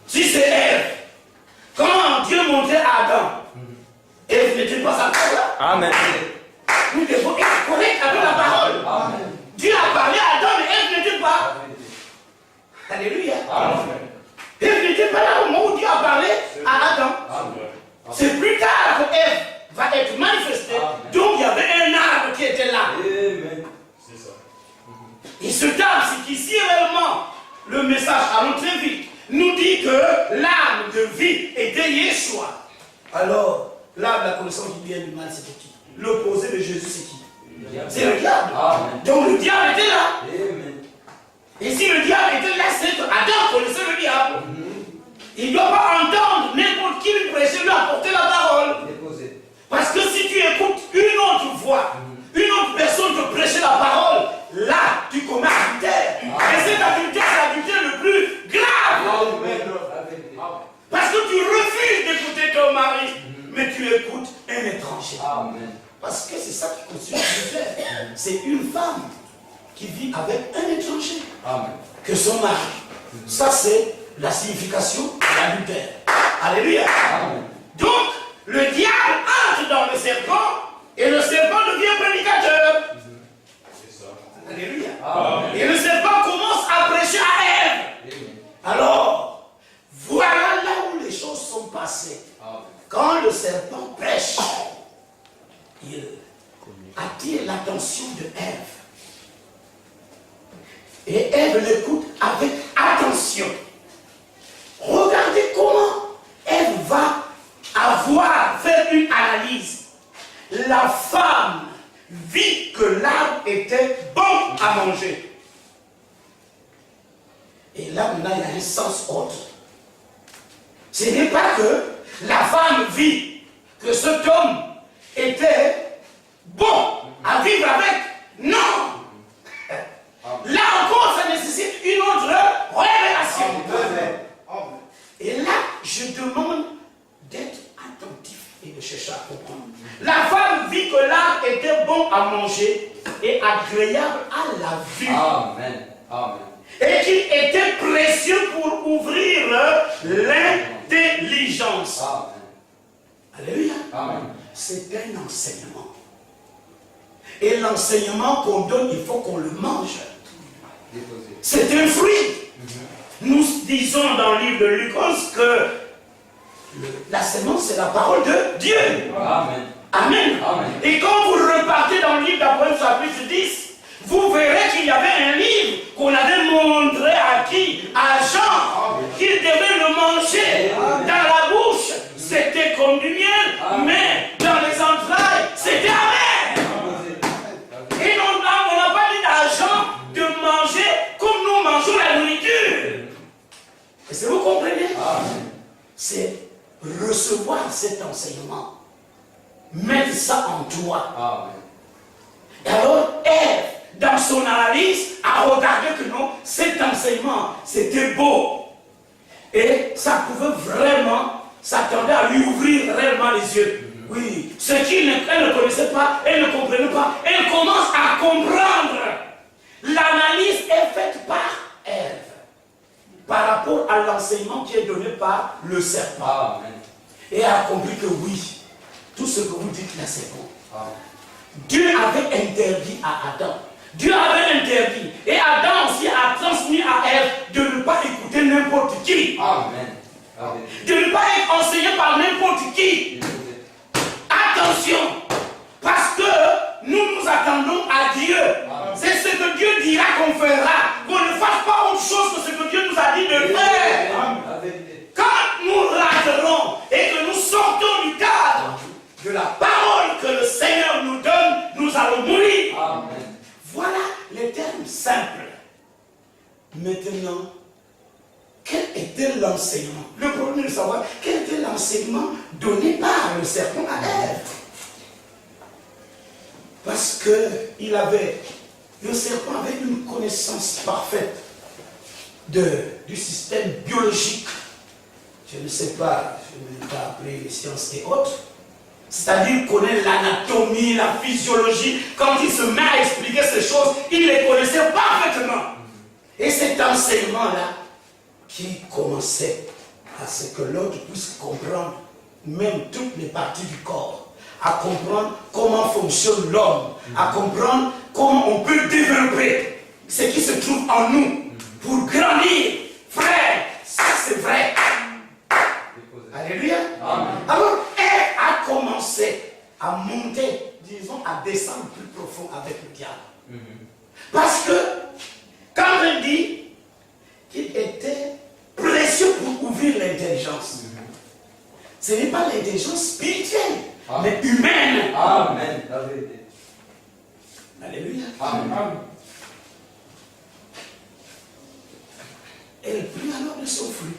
Si c'est Ève, quand Dieu montrait à Adam, Ève n'était pas encore là. Nous devons être corrects avec la parole. Dieu a parlé à Adam, mais Ève n'était pas. Alléluia. Ève n'était pas là au moment où Dieu a parlé à Adam. C'est plus tard que Ève va être manifestée. Donc il y avait un arbre qui était là. C'est ça. Et ce arbre, c'est qu'ici réellement, le message, allons très vite, nous dit que l'arbre de vie était Yeshua. Alors, l'arbre de la connaissance du bien et du mal, c'était qui? L'opposé de Jésus, c'est qui? C'est le diable. Donc le diable était là. Et si le diable était là, c'est que Adam connaissait le diable. Il ne doit pas entendre n'importe qui lui prêcher, lui apporter la parole. Parce que si tu écoutes une autre voix, une autre personne te prêcher la parole, là, tu commets adultère. Et cet adultère, c'est l'adultère le plus grave. Parce que tu refuses d'écouter ton mari, mais tu écoutes un étranger. Parce que c'est ça qui constitue l'adultère. C'est une femme qui vit avec un étranger. Que son mari. Ça, c'est la signification de l'adultère. Alléluia. Donc, le diable entre dans le serpent et le serpent devient prédicateur. C'est ça. Alléluia. Et le serpent commence à prêcher à Ève. Alors, voilà là où les choses sont passées. Quand le serpent prêche, l'attention de Ève. Et Ève l'écoute avec attention. Regardez comment Ève va faire une analyse. La femme vit que l'arbre était bon à manger. Et là, maintenant, il y a un sens autre. Ce n'est pas que la femme vit que cet homme était bon à vivre avec. Non! Là encore, ça nécessite une autre révélation. Et là, je demande d'être attentif et de chercher à comprendre. La femme vit que l'arbre était bon à manger et agréable à la vue. Amen. Amen. Et qu'il était précieux pour ouvrir l'intelligence. Alléluia. Amen. C'est un enseignement. Et l'enseignement qu'on donne, il faut qu'on le mange. C'est un fruit. Nous disons dans le livre de Lucas que la semence, c'est la parole de Dieu. Amen. Amen. Amen. Et quand vous repartez dans le livre d'Apocalypse chapitre 10, vous verrez qu'il y avait un livre qu'on avait montré à qui? À Jean. Qu'il devait le manger dans la bouche. C'était comme du miel, mais dans les entrailles, c'était amer. Et on n'a pas dit à Jean de manger comme nous mangeons la nourriture. Est-ce que vous comprenez? C'est recevoir cet enseignement. Mettre ça en toi. Et alors, Ève, dans son analyse, a regardé que non, cet enseignement, c'était beau. Et ça pouvait vraiment s'attendre à lui ouvrir réellement les yeux. Oui, ce qu'elle ne connaissait pas, elle ne comprenait pas, elle commence à comprendre. L'analyse est faite par Ève, par rapport à l'enseignement qui est donné par le serpent. Amen. Et elle a compris que oui, tout ce que vous dites là, c'est bon. Dieu avait interdit à Adam. Dieu avait interdit. Et Adam aussi a transmis à Ève de ne pas écouter n'importe qui. Amen. De ne pas être enseigné par n'importe qui. Attention. Parce que nous nous attendons à Dieu. C'est ce que Dieu dira qu'on fera. Qu'on ne fasse pas autre chose que ce que Dieu nous a dit de faire. Quand nous raterons et que nous sortons du cadre de la parole que le Seigneur nous donne, nous allons mourir. Amen. Voilà les termes simples. Maintenant, quel était l'enseignement? Le problème est de savoir quel était l'enseignement donné par le serpent à Ève. Parce que le serpent avait une connaissance parfaite du système biologique. Je ne sais pas, je ne vais pas appeler les sciences et autres. C'est-à-dire connaître l'anatomie, la physiologie. Quand il se met à expliquer ces choses, il les connaissait parfaitement. Et cet enseignement-là, qui commençait à ce que l'autre puisse comprendre même toutes les parties du corps, à comprendre comment fonctionne l'homme, à comprendre comment on peut développer ce qui se trouve en nous pour grandir. Frère, ça c'est vrai. Alléluia. Amen. Alors, elle a commencé à monter, disons, à descendre plus profond avec le diable. Parce que, quand elle dit qu'il était précieux pour ouvrir l'intelligence, ce n'est pas l'intelligence spirituelle, mais humaine. Amen. La vérité. Alléluia. Amen. Elle prit alors de son fruit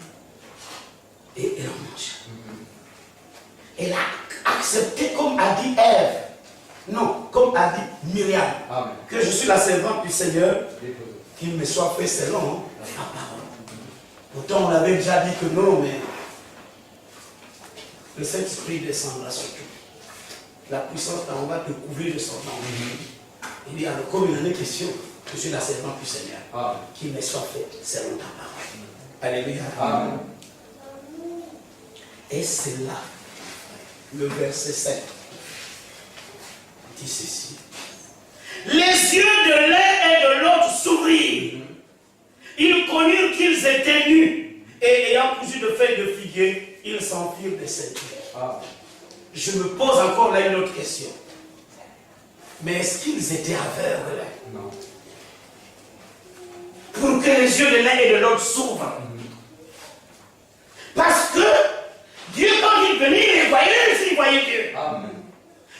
et elle en mange. Elle a accepté, comme a dit Ève, non, comme a dit Myriam, que je suis la servante du Seigneur, qu'il me soit fait selon la parole. Pourtant, on avait déjà dit que non, mais le Saint-Esprit descendra sur toi. La puissance d'en va te couvrir de son nom. Il dit, alors, comme il en est question, je suis la servante du Seigneur, qu'il me soit fait selon ta parole. Alléluia. Amen. Et c'est là, le verset 7 dit ceci. Les yeux de l'un et de l'autre s'ouvrirent. Ils connurent qu'ils étaient nus. Et ayant cousu de feuilles de figuier, ils s'enfuirent des ceintures. Je me pose encore là une autre question. Mais est-ce qu'ils étaient aveugles? Non. Pour que les yeux de l'un et de l'autre s'ouvrent. Parce que Dieu, quand il venait, il les voyait, il voyait Dieu. Amen.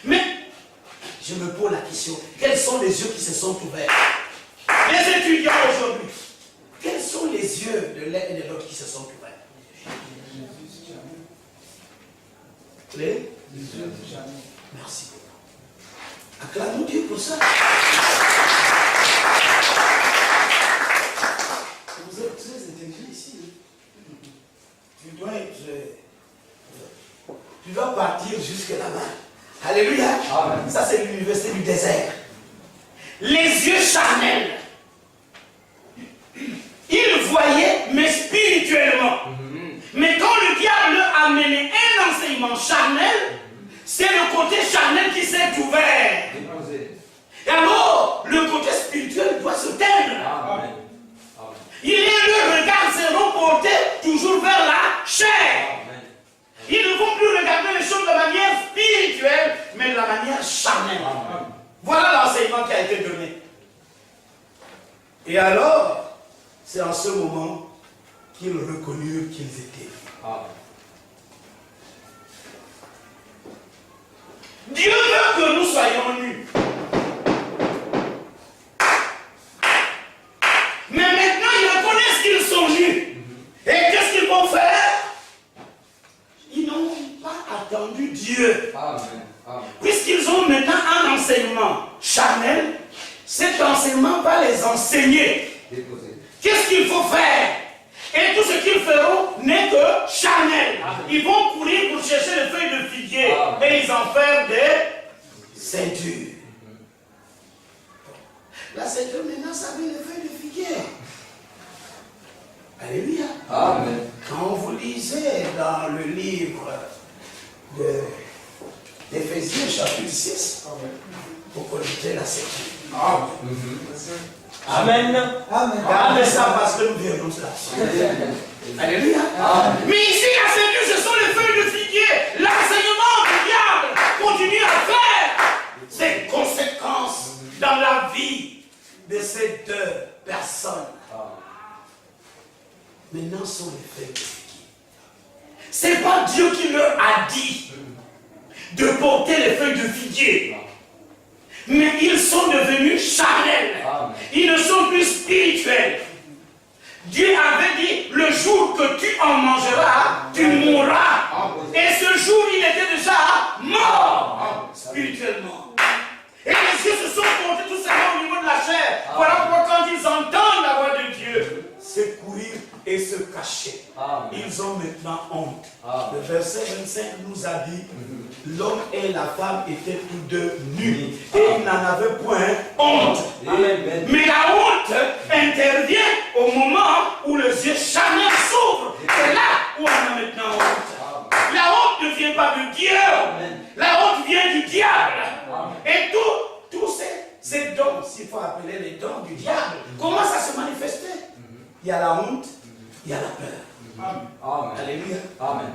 Mais je me pose la question, quels sont les yeux qui se sont ouverts? Les étudiants aujourd'hui, quels sont les yeux de l'un et de l'autre qui se sont ouverts? Merci. Acclamons Dieu pour ça. Vous êtes très intelligent ici. Tu dois partir jusque là-bas. Alléluia. Amen. Ça, c'est l'université du désert. Les yeux charnels. Ils voyaient, mais spirituellement. Mais quand le diable a amené un enseignement charnel, c'est le côté charnel qui s'est ouvert. Et alors, le côté spirituel doit se teindre. Amen. Le regard seront portés toujours vers la chair. Amen. Ils ne vont plus regarder les choses de manière spirituelle, mais de la manière charnelle. Amen. Voilà l'enseignement qui a été donné. Et alors, c'est en ce moment qu'ils reconnurent qu'ils étaient. Amen. Dieu veut que nous soyons nus. Mais maintenant, ils reconnaissent qu'ils sont nus. Et qu'est-ce qu'ils vont faire? Ils n'ont pas attendu Dieu. Amen. Amen. Puisqu'ils ont maintenant un enseignement charnel, cet enseignement va les enseigner. Déposé. Qu'est-ce qu'il faut faire? Et tout ce qu'ils feront n'est que charnel. Ils vont courir pour chercher les feuilles de figuier et ils en faire des ceintures. La ceinture maintenant, ça veut les feuilles de figuier. Alléluia. Amen. Quand vous lisez dans le livre d'Éphésiens chapitre 6, vous connaissez la ceinture. Amen. Amen. Gardez ça parce que nous verrons cela. Alléluia. Mais ici, la ceinture, ce sont les feuilles de figuier. L'enseignement du diable continue à faire ses conséquences dans la vie de ces deux personnes. Maintenant, ce sont les feuilles de figuier. Ce n'est pas Dieu qui leur a dit de porter les feuilles de figuier. Mais ils sont devenus charnels. Ils ne sont plus spirituels. Dieu avait dit, le jour que tu en mangeras, tu mourras. Et ce jour, il était déjà mort spirituellement. Et les yeux se sont portés tout simplement au niveau de la chair. Voilà pourquoi quand ils entendent la voix de Dieu, c'est courir et se cacher. Ils ont maintenant honte. Le verset 25 nous a dit, l'homme et la femme étaient tous deux nus et ils n'en avaient point honte. Mais la honte intervient au moment où les yeux charnels s'ouvrent. C'est là où on a maintenant honte. La honte ne vient pas de Dieu. La honte vient du diable. Et tous ces dons, s'il faut appeler les dons du diable, comment ça se manifestait? Il y a la honte, il y a la peur. Amen. Alléluia. Amen.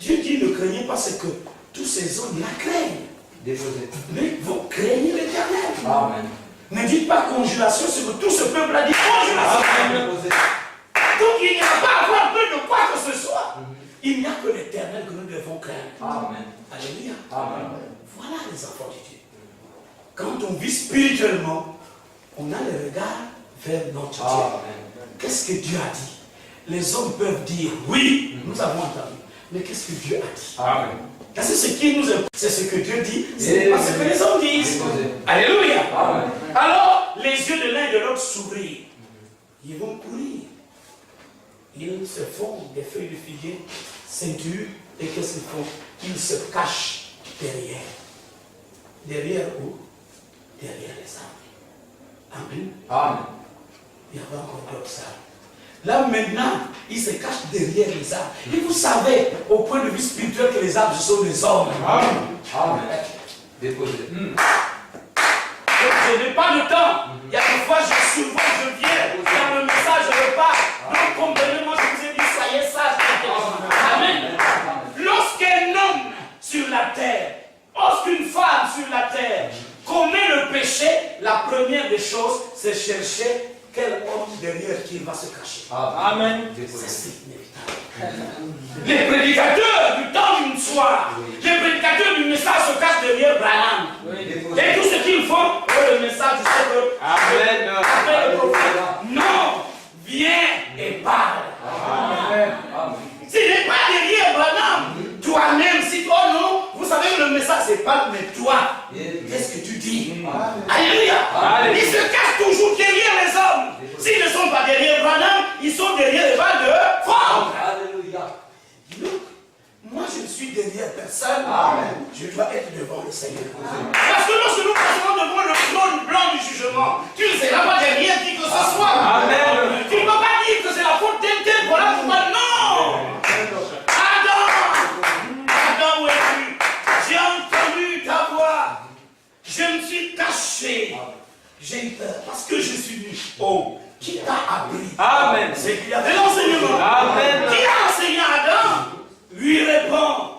Dieu dit ne craignez pas ce que tous ces hommes la craignent. Déposé. Mais vous craignez l'Éternel. Amen. Ne dites pas conjuration, ce que tout ce peuple a dit conjuration. Déposé. Donc il n'y a pas à avoir peur de quoi que ce soit. Il n'y a que l'Éternel que nous devons craindre. Amen. Alléluia. Amen. Voilà les enfants de Dieu. Quand on vit spirituellement, on a le regard vers notre Dieu. Amen. Qu'est-ce que Dieu a dit? Les hommes peuvent dire oui, nous avons entendu. Mais qu'est-ce que Dieu a dit? Amen. C'est ce qui nous importe. C'est ce que Dieu dit, c'est pas ce que les hommes disent. Déposé. Alléluia. Amen. Alors, les yeux de l'un et de l'autre s'ouvrirent. Ils vont courir. Ils se font des feuilles de figuier, ceinture, et qu'est-ce qu'ils font? Ils se cachent derrière. Derrière où? Derrière les arbres. Amen. Amen. Il y avait encore d'autres arbres. Là maintenant, ils se cachent derrière les arbres. Et vous savez, au point de vue spirituel, que les arbres, ce sont des hommes. Amen. Amen. Déposé. Je n'ai pas de temps. Il y a des fois, je survole, je viens, dans le message, je repars. Donc, comprenez-moi, je vous ai dit, soyez sages. Amen. Lorsqu'un homme sur la terre, lorsqu'une femme sur la terre commet le péché, la première des choses, c'est chercher quel homme derrière qui va se cacher. Amen. C'est inévitable. Les prédicateurs du temps d'une soir, les prédicateurs du message se cachent derrière Branham. Et tout ce qu'ils font pour le message du Seigneur. Amen. Après le prophète, non, viens et parle. Amen. Ce n'est pas derrière Branham. Toi-même, si toi non, vous savez que le message c'est pas, mais toi, qu'est-ce que tu dis? Alléluia. Ils se cachent toujours derrière les hommes. S'ils ne sont pas derrière Branham, ils sont derrière les balles de Franck. Alléluia. Moi, je ne suis derrière personne. Amen. Je dois être devant le Seigneur. Parce que lorsque nous passons devant le trône blanc du jugement, tu ne seras pas derrière qui que ce soit. Amen. Tu ne peux pas dire que c'est la faute d'un tel pour la pourquoi. Non. Adam, où es-tu? J'ai entendu ta voix. Je me suis caché. J'ai eu peur parce que je suis venu. Oh, qui t'a appris? Amen. C'est qu'il y avait l'enseignement. Amen. Qui a enseigné à Adam? Lui répond.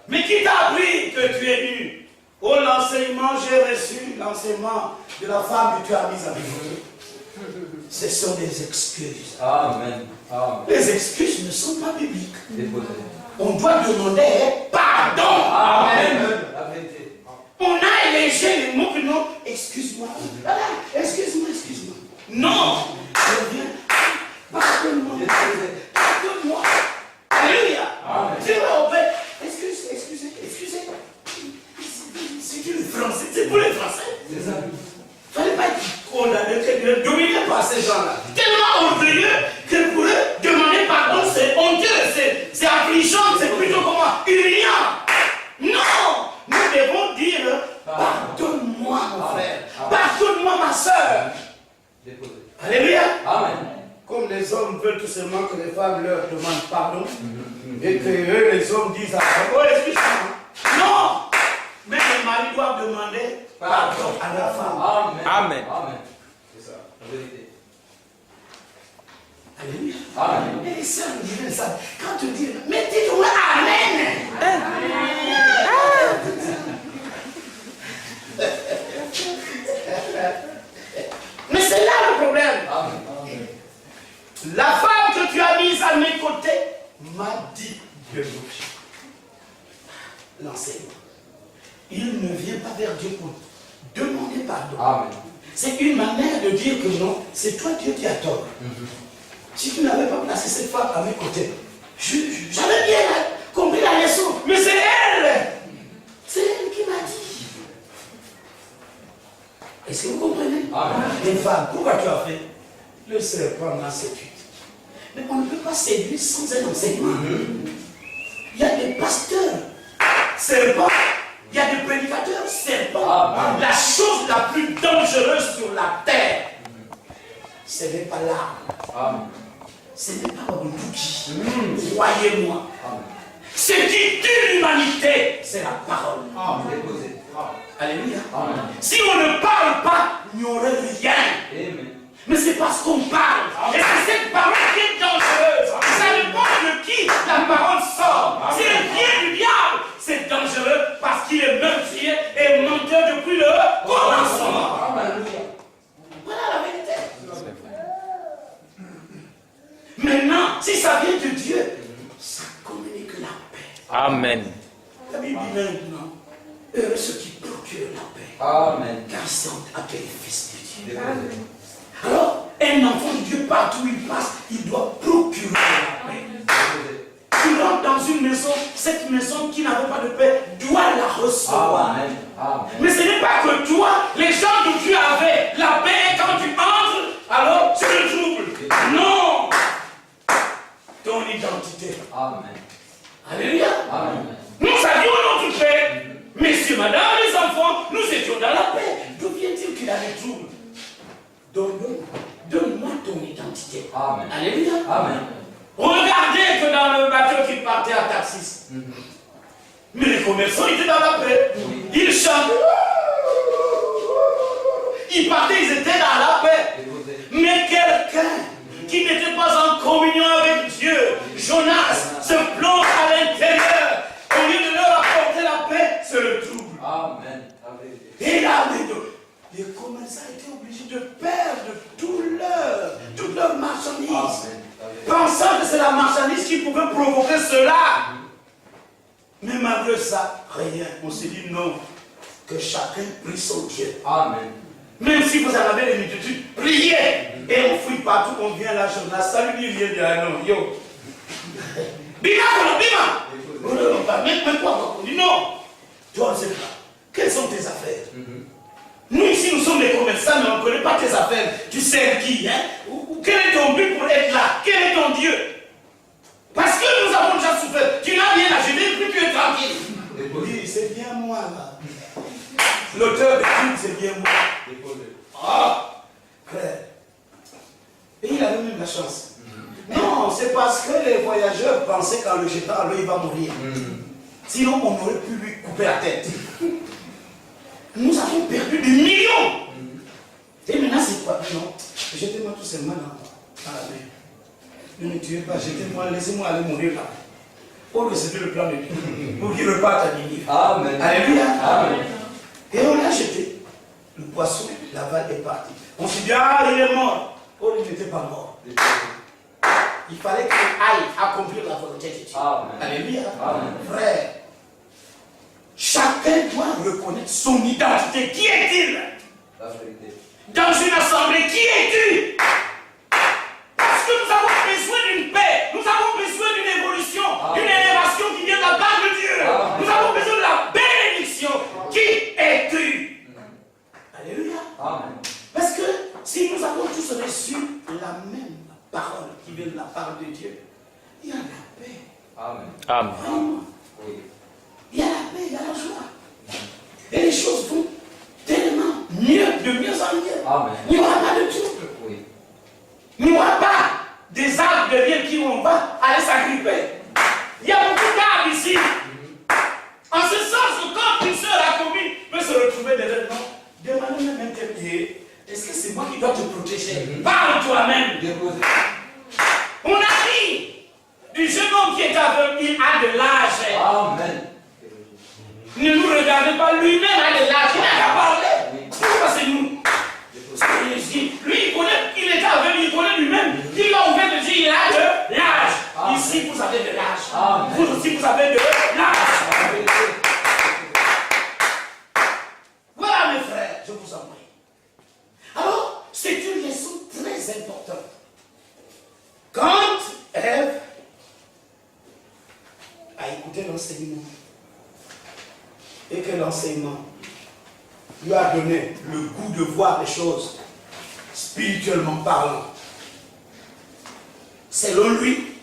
Mais qui t'a appris que tu es nu? Oh, l'enseignement, j'ai reçu l'enseignement de la femme que tu as mise avec vous. Ce sont des excuses. Amen. Les excuses ne sont pas bibliques. Déposez. On doit demander pardon. Amen. La vérité. On a élégé les mots que non. Excuse-moi. Excuse-moi. Non. Je viens. Pardonne-moi. Pardonne-moi. Alléluia. Tu vas au Père. Excusez. C'est du français. C'est pour les Français. C'est ça. Il ne fallait pas être condamné, dominé par ces gens-là. Tellement orgueilleux que pour eux, demander pardon, c'est honteux, c'est affligeant, c'est plutôt comment? Humiliant. Non! Nous devons dire pardonne-moi, mon frère. Pardonne-moi, ma soeur. Alléluia. Amen. Comme les hommes veulent tout simplement que les femmes leur demandent pardon, et que eux, les hommes disent oh, excuse-moi. Non! Mais les maris doivent demander pardon à la femme. Amen. C'est ça, la vérité. Alléluia. Amen. Et les sœurs me disent ça. Quand tu dis, mais dis-toi Amen. Mais c'est là le problème. Amen. La femme que tu as mise à mes côtés m'a dit de marcher. L'enseignement. Il ne vient pas vers Dieu pour demander pardon. Amen. C'est une manière de dire que non, c'est toi Dieu qui as tort. Si tu n'avais pas placé cette femme à mes côtés, j'avais bien compris la leçon. Mais c'est elle. C'est elle qui m'a dit. Est-ce que vous comprenez? Amen. Les femmes, pourquoi tu as fait? Le serpent m'a séduit. Mais on ne peut pas séduire sans un enseignement. Il y a des pasteurs serpents. Il y a des prédicateurs serpents. La chose la plus dangereuse sur la terre, ce n'est pas l'arme. Ce n'est pas l'outil. Croyez-moi. Ce qui tue l'humanité, c'est la parole. Alléluia. Si on ne parle pas, il n'y aurait rien. Amen. Mais c'est parce qu'on parle. Et c'est cette parole qui est dangereuse. Ça dépend de qui la parole sort. Si elle vient du diable, c'est dangereux parce qu'il est meurtrier et menteur depuis le commencement. Voilà la vérité. Maintenant, si ça vient de Dieu, ça communique la paix. Amen. La Bible dit maintenant, heureux ceux qui procurent la paix. Amen. Car ils sont appelés fils de Dieu. Alors, un enfant de Dieu, partout où il passe, il doit procurer la paix. Tu rentres dans une maison, cette maison qui n'avait pas de paix doit la recevoir. Amen. Mais ce n'est pas que toi, les gens que tu avais, la paix, quand tu entres, alors c'est le trouble. Non! Ton identité. Amen. Alléluia. Amen. Nous avions notre paix. Messieurs, madame, les enfants, nous étions dans la paix. D'où vient-il qu'il a des troubles? Donne-moi ton identité. Amen. Alléluia. Amen. Regardez que dans le bateau qui partait à Tarsis, mais les commerçants étaient dans la paix. Ils chantaient. Ils partaient, ils étaient dans la paix. Mais quelqu'un qui n'était pas en communion avec Dieu, Jonas, se plonge à l'intérieur. Au lieu de leur apporter la paix, c'est le trouble. Amen. Et l'armée de pensant que c'est la marchandise qui pouvait provoquer cela. Mais malgré ça, rien. On s'est dit non, que chacun prie son Dieu. Amen. Même si vous en avez les multitudes, priez. Et on fouille partout, on vient là, je la salue, il vient dire ah non, yo. Bima, même quoi, on dit non. Toi, on ne sait pas. Quelles sont tes affaires? Nous ici, nous sommes des commerçants, mais on ne connaît pas tes affaires. Tu sais qui, hein? Quel est ton but pour être là? Quel est ton Dieu? Parce que nous avons déjà souffert. Tu n'as rien à jeter, puis tu es tranquille. Oui, c'est bien moi là. L'auteur de tout, c'est bien moi. Ah, frère. Et il avait même la chance. Non, c'est parce que les voyageurs pensaient qu'en le jetant à l'eau, il va mourir. Sinon, on aurait pu lui couper la tête. Nous avons perdu des millions. Et maintenant, c'est quoi? Non, jetez-moi tous ces mains dans la mer. Ne me tuez pas, jetez-moi, laissez-moi aller mourir là. Pour que c'était le plan de Dieu. Pour qu'il reparte à Ninive. Amen. Alléluia. Amen. Et on l'a jeté. Le poisson, la vague est partie. On s'est dit, ah, il est mort. Oh, il n'était pas mort. Il fallait qu'il aille accomplir la volonté de Dieu. Amen. Alléluia. Amen. Frère, chacun doit reconnaître son identité. Qui est-il? La vérité. Dans une assemblée, qui es-tu? Parce que nous avons besoin d'une paix, nous avons besoin d'une évolution, d'une élévation qui vient de la part de Dieu. Nous avons besoin de la bénédiction. Qui es-tu? Alléluia. Amen. Parce que si nous avons tous reçu la même parole qui vient de la part de Dieu, il y a la paix. Amen. Vraiment. Oui. Il y a la paix, il y a la joie. Et les choses vont tellement mieux, de mieux en mieux. Amen. Il n'y aura pas de trouble. Oui. Il n'y aura pas des arbres de vie qui vont pas aller s'agripper. Il y a beaucoup d'arbres ici. En ce sens que quand une sœur a commis peut se retrouver derrière nous, demandez même interviewé. Est-ce que c'est moi qui dois te protéger? Parle toi-même. Déposer. On a dit du jeune homme qui est aveugle, il a de l'âge. Amen. Ne nous regardez pas, lui-même a de l'âge, il n'a qu'à parler. Oui. Pourquoi c'est nous? Lui, il connaît, il est aveugle, il connaît lui-même. Il va ouvrir de dire, il a de l'âge. Amen. Ici, vous avez de l'âge. Amen. Vous aussi, vous avez de l'âge. Voilà, mes frères, je vous en prie. Alors, c'est une leçon très importante. Quand Ève a écouté l'enseignement, et que l'enseignement lui a donné le goût de voir les choses spirituellement parlant, selon lui,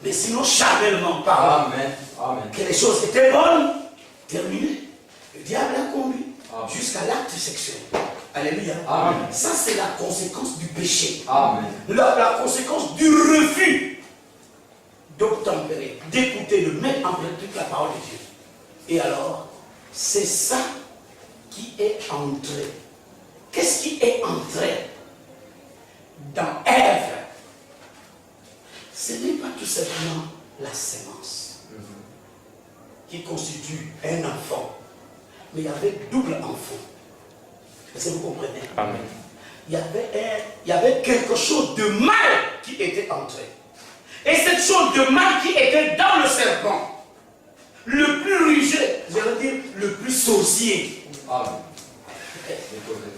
mais sinon charnellement parlant, Amen. Amen. que les choses étaient bonnes, terminées. Le diable a conduit Amen. jusqu'à l'acte sexuel. Alléluia. Amen. Ça, c'est la conséquence du péché. Amen. La conséquence du refus d'obtempérer, d'écouter, de mettre en pratique la parole de Dieu. Et alors, c'est ça qui est entré. Qu'est-ce qui est entré dans Ève? Ce n'est pas tout simplement la sémence qui constitue un enfant, mais il y avait double enfant. Est-ce que vous comprenez? Amen. Il y avait quelque chose de mal qui était entré. Et cette chose de mal qui était dans le serpent, le plus rusé, j'allais dire le plus sorcier. Amen. Déposer.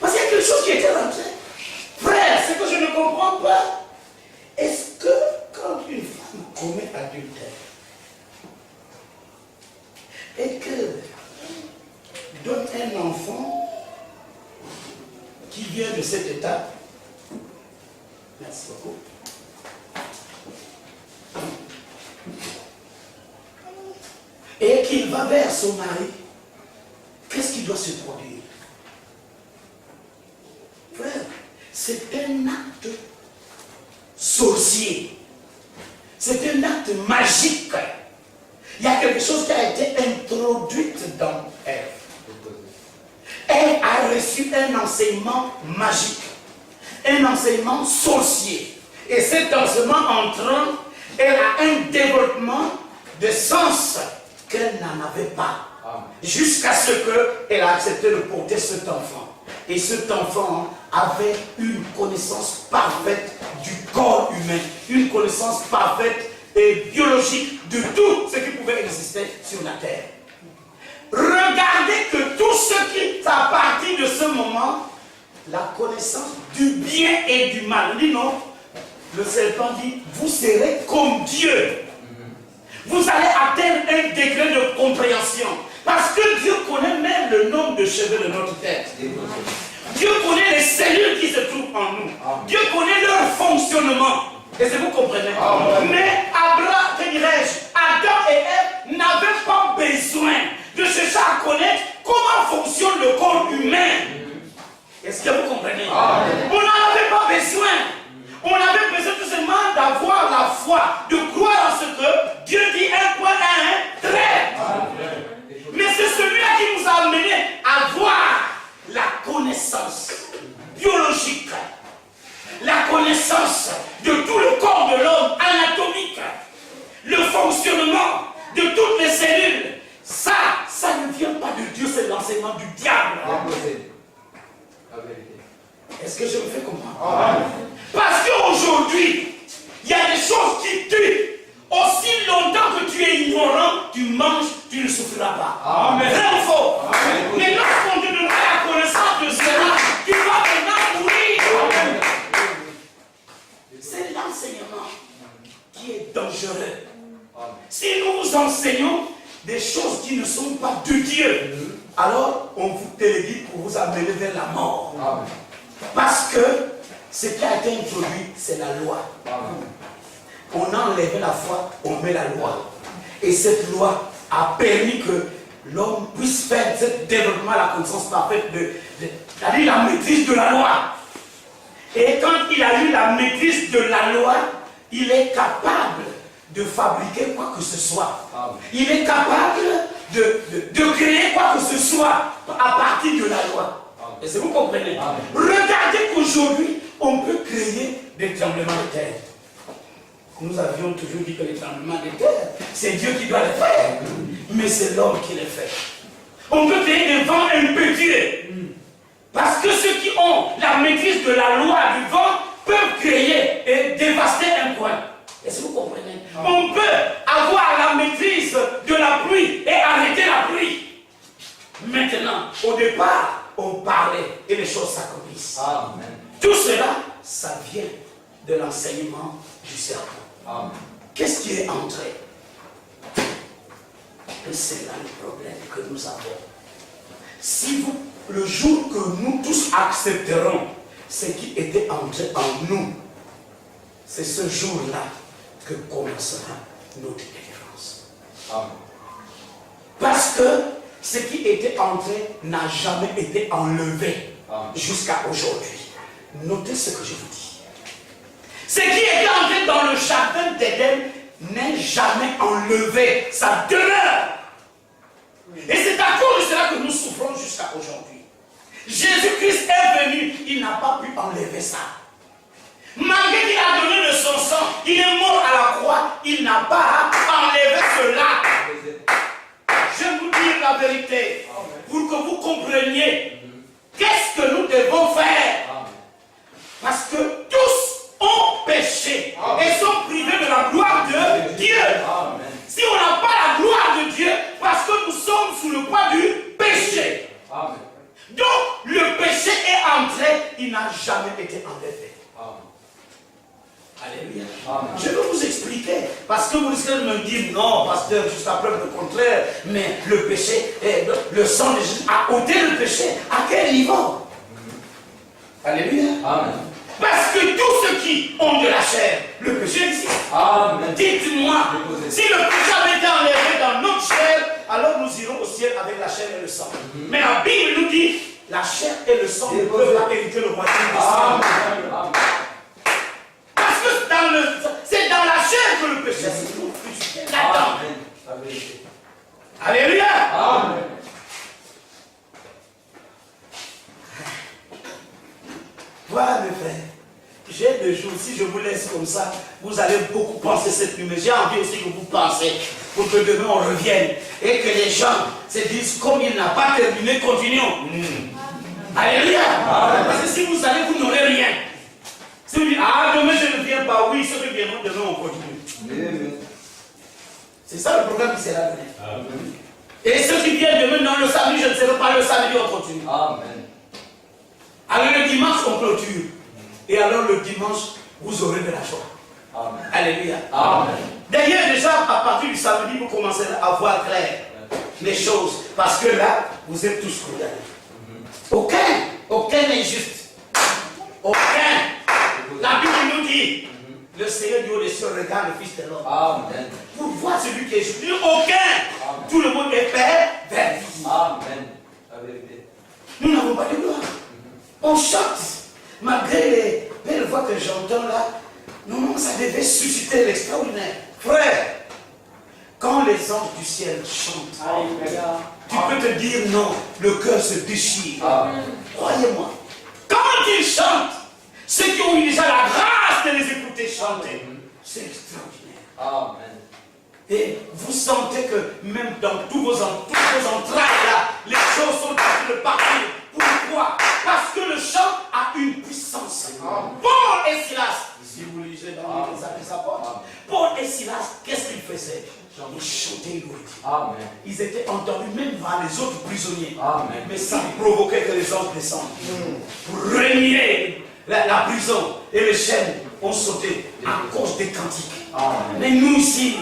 Parce qu'il y a quelque chose qui était rentré. Frère, ce que je ne comprends pas, est-ce que quand une femme commet adultère et que donne un enfant qui vient de cet état, merci beaucoup, et qu'il va vers son mari, qu'est-ce qui doit se produire? Frère, c'est un acte sorcier. C'est un acte magique. Il y a quelque chose qui a été introduit dans Ève. Elle a reçu un enseignement magique, un enseignement sorcier. Et cet enseignement entrant, elle a un développement de sens qu'elle n'en avait pas. Jusqu'à ce qu'elle a accepté de porter cet enfant. Et cet enfant avait une connaissance parfaite du corps humain, une connaissance parfaite et biologique de tout ce qui pouvait exister sur la terre. Regardez que tout ce qui est à partir de ce moment, la connaissance du bien et du mal. On dit non, le serpent dit, vous serez comme Dieu. Vous allez atteindre un degré de compréhension. Parce que Dieu connaît même le nombre de cheveux de notre tête. Dieu connaît les cellules qui se trouvent en nous. Dieu connaît leur fonctionnement. Est-ce que vous comprenez? Mais Abraham, que dirais-je, Adam et Ève n'avaient pas besoin de chercher à connaître comment fonctionne le corps humain. Est-ce que vous comprenez? On n'en avait pas besoin. On avait besoin tout simplement d'avoir la foi, de croire en ce que Dieu dit un point à un trait. Mais c'est celui-là qui nous a amené à voir la connaissance biologique, la connaissance de tout le corps de l'homme anatomique, le fonctionnement de toutes les cellules. Ça ne vient pas de Dieu, c'est l'enseignement du diable. Est-ce que je me fais comprendre? Parce qu'aujourd'hui, il y a des choses qui tuent. Aussi longtemps que tu es ignorant, tu manges, tu ne souffriras pas. Vrai ou faux? Mais lorsqu'on te donnera la connaissance de cela, tu vas maintenant mourir. C'est l'enseignement qui est dangereux. Si nous vous enseignons des choses qui ne sont pas de Dieu, alors on vous téléguide pour vous amener vers la mort. Parce que ce qui a été introduit, c'est la loi. On a enlevé la foi, on met la loi. Et cette loi a permis que l'homme puisse faire ce développement, la connaissance parfaite, c'est-à-dire la maîtrise de la loi. Et quand il a eu la maîtrise de la loi, il est capable de fabriquer quoi que ce soit. Il est capable de créer quoi que ce soit à partir de la loi. Est-ce que vous comprenez? Regardez qu'aujourd'hui, on peut créer des tremblements de terre. Nous avions toujours dit que les tremblements de terre, c'est Dieu qui doit les faire. Mais c'est l'homme qui les fait. On peut créer des vents impétueux. Parce que ceux qui ont la maîtrise de la loi du vent peuvent créer et dévaster un coin. Est-ce que vous comprenez? On peut avoir la maîtrise de la pluie et arrêter la pluie. Maintenant, au départ, on parlait et les choses s'accomplissent. Tout cela, ça vient de l'enseignement du serpent. Qu'est-ce qui est entré? Et c'est là le problème que nous avons. Si vous, le jour que nous tous accepterons ce qui était entré en nous, c'est ce jour-là que commencera notre délivrance. Parce que ce qui était entré n'a jamais été enlevé jusqu'à aujourd'hui. Notez ce que je vous dis. Ce qui était entré dans le jardin d'Éden n'est jamais enlevé. Ça demeure. Et c'est à cause de cela que nous souffrons jusqu'à aujourd'hui. Jésus-Christ est venu, il n'a pas pu enlever ça. Malgré qu'il a donné de son sang, il est mort à la croix, il n'a pas enlevé cela. Je vais vous dire la vérité, pour que vous compreniez qu'est-ce que nous devons faire. Parce que tous ont péché et sont privés de la gloire de Dieu. Si on n'a pas la gloire de Dieu, parce que nous sommes sous le poids du péché. Donc le péché est entré, il n'a jamais été enlevé. Alléluia. Je vais vous expliquer. Parce que vous risquez de me dire, non, pasteur, jusqu'à preuve le contraire, mais le péché, le sang de Jésus a ôté le péché. À quel niveau? Alléluia. Amen. Parce que tous ceux qui ont de la chair, le péché existe. Dites-moi, si le péché avait été enlevé dans notre chair, alors nous irons au ciel avec la chair et le sang. Mais la Bible nous dit, la chair et le sang ne peuvent pas hériter le royaume des cieux. Parce que c'est dans la chair que le péché se trouve. Alléluia. Amen. Voilà mes frères, j'ai des jours, si je vous laisse comme ça, vous allez beaucoup penser cette nuit, mais j'ai envie aussi que vous pensez, pour que demain on revienne, et que les gens se disent, comme il n'a pas terminé, continuons. Alléluia. Parce que si vous allez, vous n'aurez rien. Si vous dites, ah, demain je ne viens pas, oui, ceux qui viendront demain, on continue. C'est ça le problème qui sera donné. Et ceux qui viennent demain, non, le samedi, je ne serai pas, le samedi, on continue. Amen. Alors le dimanche, on clôture. Et alors le dimanche, vous aurez de la joie. Amen. Alléluia. Amen. D'ailleurs, déjà, à partir du samedi, vous commencez à voir clair les choses. Parce que là, vous êtes tous condamnés. Aucun n'est juste. Aucun. La Bible nous dit, le Seigneur du haut des cieux regarde le Fils de l'homme. Amen. Pour voir celui qui est juste. Aucun. Amen. Tout le monde est pervers. Amen. La vérité. Nous n'avons pas de gloire. On chante. Malgré les belles voix que j'entends là, non, ça devait susciter l'extraordinaire. Frère, quand les anges du ciel chantent, tu peux te dire non, le cœur se déchire. Croyez-moi. Quand ils chantent, ceux qui ont eu déjà la grâce de les écouter chanter, c'est extraordinaire. Amen. Et vous sentez que même dans tous vos entrailles là, les choses sont en train de partir. Pourquoi? Parce que le chant a une puissance. Paul et Silas, si vous lisez dans les apôtres, Paul et Silas, qu'est-ce qu'ils faisaient? Ils chantaient Amen. Ils étaient entendus même par les autres prisonniers. Amen. Mais ça provoquait que les anges descendent. Pour renier la prison et les chaînes ont sauté à cause des cantiques. Amen. Mais nous ici,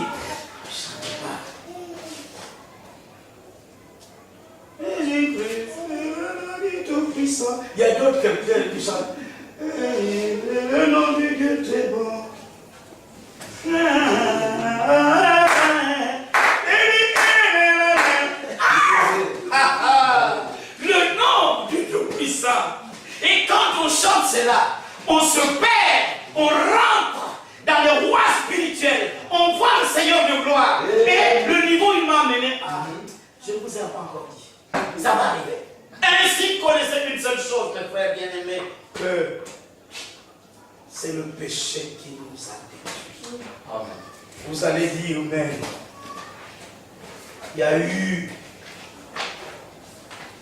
il y a d'autres qui chantent. Le nom de Dieu est bon. Le nom du Dieu puissant. Et quand on chante cela, on se perd, on rentre dans le roi spirituel. On voit le Seigneur de gloire. Et le niveau, il m'a amené à. Je ne vous ai pas encore dit. Ça va arriver. Ainsi, connaissez une seule chose, mes frères bien-aimés, que c'est le péché qui nous a détruits. Amen. Vous allez dire, mais il y a eu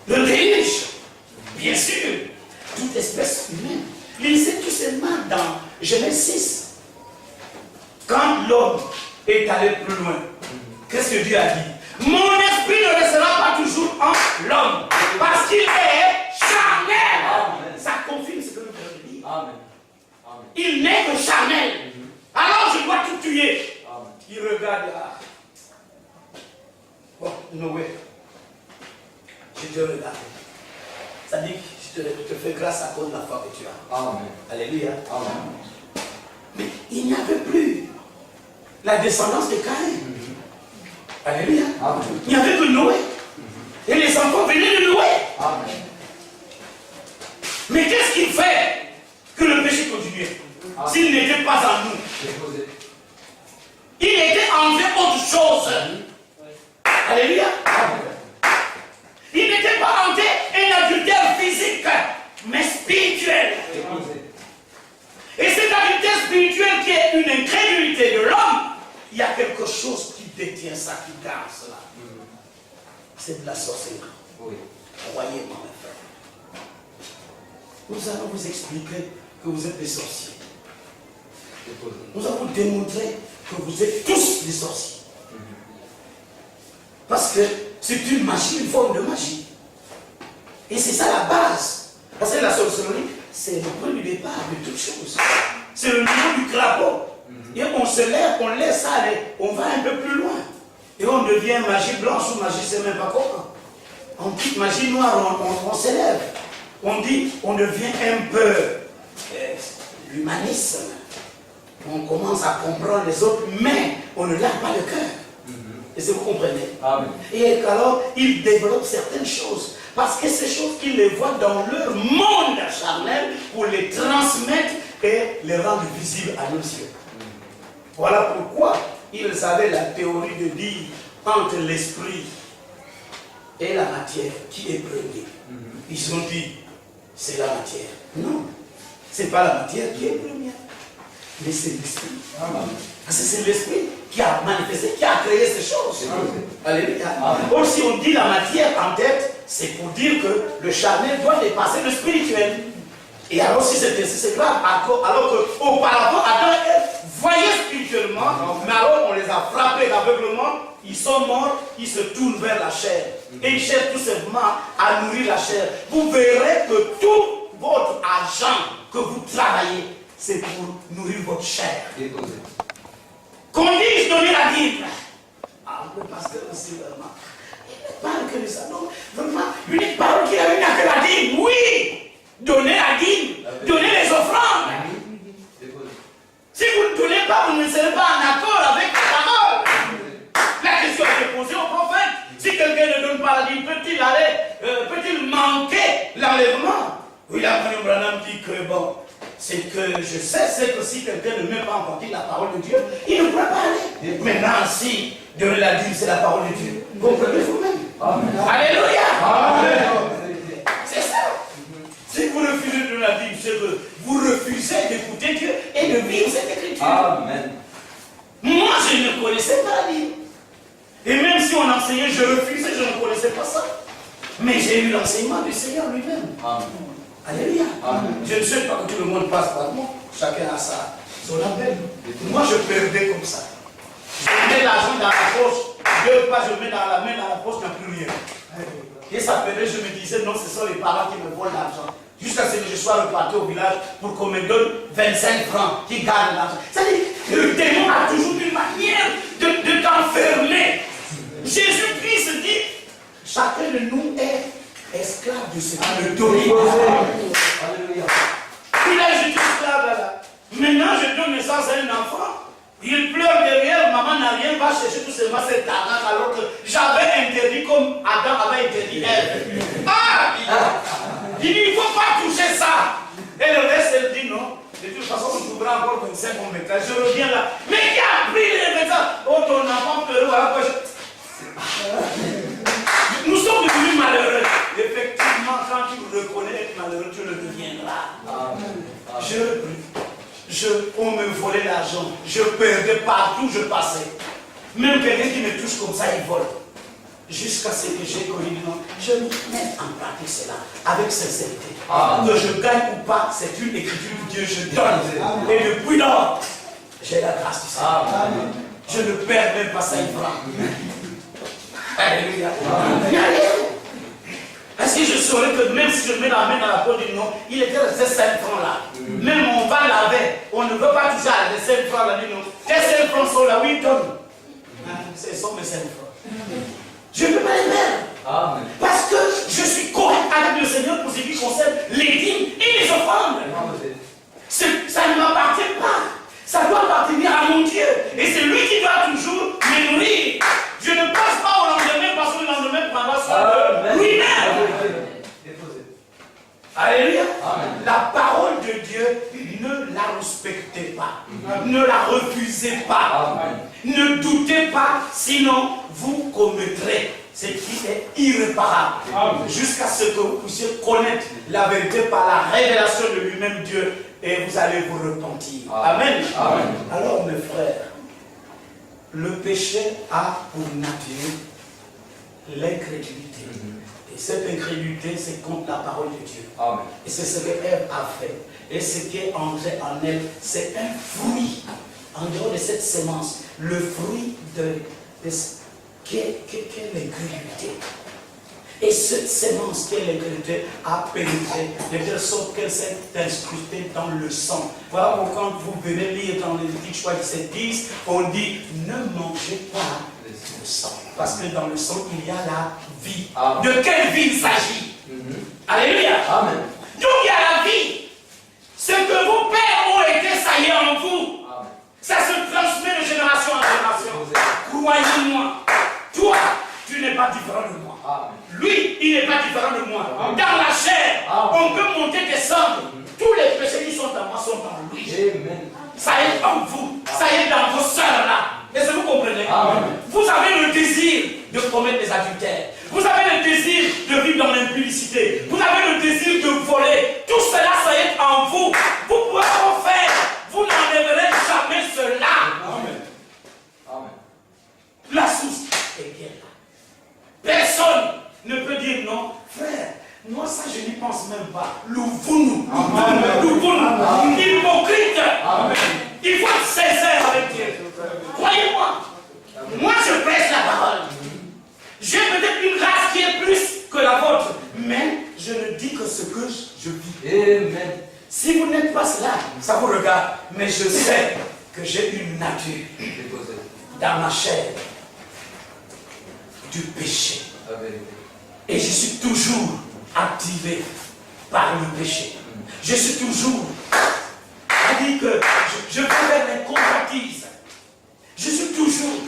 le déluge, bien sûr, toute espèce humaine. Lisez tout seulement dans Genèse 6. Quand l'homme est allé plus loin, qu'est-ce que Dieu a dit? Mon esprit ne restera pas toujours en l'homme, parce qu'il est charnel. Amen. Ça confirme ce que nous avons dit. Amen. Amen. Il n'est que charnel. Alors je dois tout tuer. Amen. Il regarde là. Bon, Noé, je te regarde. Ça dit que je te fais grâce à cause de la foi que tu as. Amen. Alléluia. Amen. Mais il n'y avait plus la descendance de Caïn. Alléluia. Amen. Il n'y avait que Noé. Et les enfants venaient de Noé. Amen. Mais qu'est-ce qui fait que le péché continuait? S'il n'était pas en nous, Déposé. il était enlevé autre chose. Alléluia. Il n'était pas enlevé un adultère physique, mais spirituel. Déposé. Et cet adultère spirituel qui est une incrédulité de l'homme, il y a quelque chose qui détient ça, qui garde cela. C'est de la sorcellerie. Oui. Croyez-moi, mes frères. Nous allons vous expliquer que vous êtes des sorciers. Déposé. Nous allons démontrer que vous êtes tous des sorciers. Parce que c'est une magie, une forme de magie. Et c'est ça la base. Parce que la sorcellerie, c'est le point du départ de toute chose. C'est le niveau du crapaud. Et on se lève, on laisse ça aller, on va un peu plus loin. Et on devient magie blanche ou magie, c'est même pas comment. On dit magie noire, on s'élève. On dit, on devient un peu l'humanisme. On commence à comprendre les autres, mais on ne lave pas le cœur. Est-ce que vous comprenez? Amen. Et alors, ils développent certaines choses. Parce que ces choses, ils les voient dans leur monde charnel pour les transmettre et les rendre visibles à nos yeux. Voilà pourquoi ils avaient la théorie de dire entre l'esprit et la matière, qui est premier. Ils ont dit, c'est la matière. Non, ce n'est pas la matière qui est première, mais c'est l'esprit. Parce que c'est l'esprit qui a manifesté, qui a créé ces choses. Alléluia. Or, si on dit la matière en tête, c'est pour dire que le charnel doit dépasser le spirituel. Et alors si c'est grave, alors qu'auparavant, Adam et Ève voyaient spirituellement, mais alors on les a frappés d'aveuglement, ils sont morts, ils se tournent vers la chair. Et ils cherchent tout simplement à nourrir la chair. Vous verrez que tout votre argent que vous travaillez, c'est pour nourrir votre chair. Qu'on dise donner la dîme. Ah, le pasteur aussi, vraiment. Il ne parle que de ça. Non, vraiment, l'unique parole qu'il a eu, il n'y a que la dîme. Oui! Donnez la dîme, donnez les offrandes. Si vous ne donnez pas, vous ne serez pas en accord avec la parole. La question est posée au prophète. Si quelqu'un ne donne pas la dîme, peut-il manquer l'enlèvement? Oui, la Branham dit que bon, c'est que je sais, c'est que si quelqu'un ne met pas en pratique la parole de Dieu, il ne pourra pas aller. Maintenant, si donner la dîme, c'est la parole de Dieu, comprenez vous-même. Alléluia. Amen. C'est ça. Si vous refusez de la dîme, c'est que vous refusez d'écouter Dieu et de vivre cette écriture. Amen. Moi, je ne connaissais pas la dîme. Et même si on enseignait, je refusais, je ne connaissais pas ça. Mais j'ai eu l'enseignement du Seigneur lui-même. Amen. Alléluia. Amen. Je ne souhaite pas que tout le monde passe par moi. Chacun a son appel. Moi, je perdais comme ça. Je mets l'argent dans la poche. 2 pas, je mets dans la main, dans la poche, il n'y a plus rien. Et ça perdait, je me disais, non, ce sont les parents qui me volent l'argent. Jusqu'à ce que je sois reparti au village pour qu'on me donne 25 francs qui gagnent l'argent. C'est-à-dire, le démon a toujours une manière de t'enfermer. Jésus-Christ dit, chacun de nous est esclave de ce qu'il me donne. Alléluia. Puis là, je suis esclave là. Maintenant, je donne naissance à un enfant. Il pleure derrière, maman n'a rien, va chercher tout simplement cet argent alors que j'avais interdit comme Adam avait interdit Ève. Ah! Il dit, il ne faut pas toucher ça. Et le reste, elle dit non. De toute façon, on trouvera encore 25 on mettra. Je reviens là. Mais qui a pris les 25? Oh, ton enfant pleure, voilà quoi. Nous sommes devenus malheureux. Effectivement, quand tu reconnais être malheureux, tu le deviendras. On me volait l'argent. Je perdais partout où je passais. Même quelqu'un qui me touche comme ça, il vole. Jusqu'à ce que j'ai connu, non, je mets en pratique cela avec sincérité. Que je gagne ou pas, c'est une écriture de Dieu, je donne. Et depuis lors, j'ai la grâce du Seigneur. Je ne perds même pas 5 francs. Alléluia. Est-ce que je saurais que même si je mets la main dans la poche du nom, il était resté 5 francs là. Même on va laver, on ne veut pas toucher à les 5 francs là. Dit non. Tes 5 francs sont là, oui, donne. Ce sont mes 5 francs. Je ne peux pas les perdre. Parce que je suis correct avec le Seigneur pour ce qui concerne les dîmes et les offrandes. Ça ne m'appartient pas. Ça doit appartenir à mon Dieu. Et c'est lui qui doit toujours me nourrir. Je ne passe pas au lendemain parce que le lendemain prendra soin de lui-même. Alléluia. La parole de Dieu, ne la respectez pas. Ne la refusez pas. Ne doutez pas, sinon vous commettrez ce qui est irréparable. Jusqu'à ce que vous puissiez connaître la vérité par la révélation de lui-même Dieu et vous allez vous repentir. Amen. Alors mes frères, le péché a pour nature l'incrédulité. Et cette incrédulité, c'est contre la parole de Dieu. Et c'est ce que Ève a fait. Et ce qui est entré en elle, c'est un fruit. En dehors de cette sémence, le fruit qu'est l'incrédulité. Et cette sémence qui est l'incrédulité a pénétré de telle sorte qu'elle s'est incrustée dans le sang. Voilà pourquoi quand vous venez lire dans Lévitique 17:10, on dit ne mangez pas le sang. Parce que dans le sang, il y a la vie. De quelle vie il s'agit? Alléluia. Donc il y a la vie. Ce que vos pères ont été, ça y est en vous. Ça se transmet de génération en génération. Croyez-moi, toi, tu n'es pas différent de moi. Lui, il n'est pas différent de moi. Dans la chair, on peut monter, descendre. Tous les péchés qui sont en moi sont en lui. Ça est en vous. Ça est dans vos sœurs là. Est-ce que vous comprenez? Vous avez le désir de commettre des adultères. Vous avez le désir de vivre dans l'impudicité. Vous avez le désir de voler. Tout cela, ça est en vous. Vous pouvez en faire. Vous n'enlèverez jamais cela. La source est bien là. Personne ne peut dire non Si vous n'êtes pas cela, ça vous regarde. Mais je sais que j'ai une nature dans ma chair du péché. Et je suis toujours activé par le péché. Je suis toujours, c'est-à-dire que je vais vers les convoitises. Je suis toujours,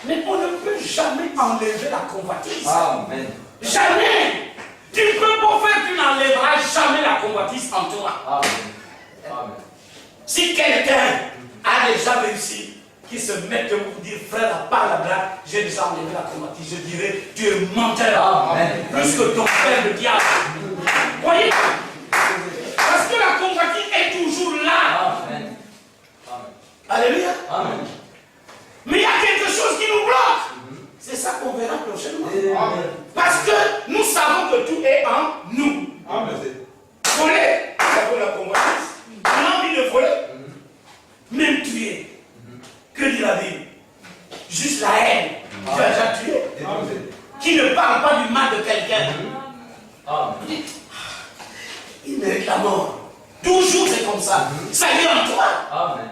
mais on ne peut jamais enlever la convoitise. Amen. Jamais. Tu ne peux pas faire, tu n'enlèveras jamais la convoitise en toi. Amen. Amen. Si quelqu'un a déjà réussi, qui se mette pour dire, frère, à part la blague, j'ai déjà enlevé la convoitise, je dirais, tu es menteur. Amen. Plus que ton frère le diable. Voyez? Parce que la convoitise est toujours là. Amen. Amen. Alléluia. Amen. Mais il y a quelque chose qui nous bloque. C'est ça qu'on verra prochainement. Amen. Parce que nous savons que tout est en nous. Amen. Voler, ça vaut la convoitise. On a envie de voler. Même tuer. Que dit la Bible? Juste la haine. Tu as déjà tué. Qui ne parle pas du mal de quelqu'un. Amen. Il mérite la mort. Toujours c'est comme ça. Ça vient en toi. Amen.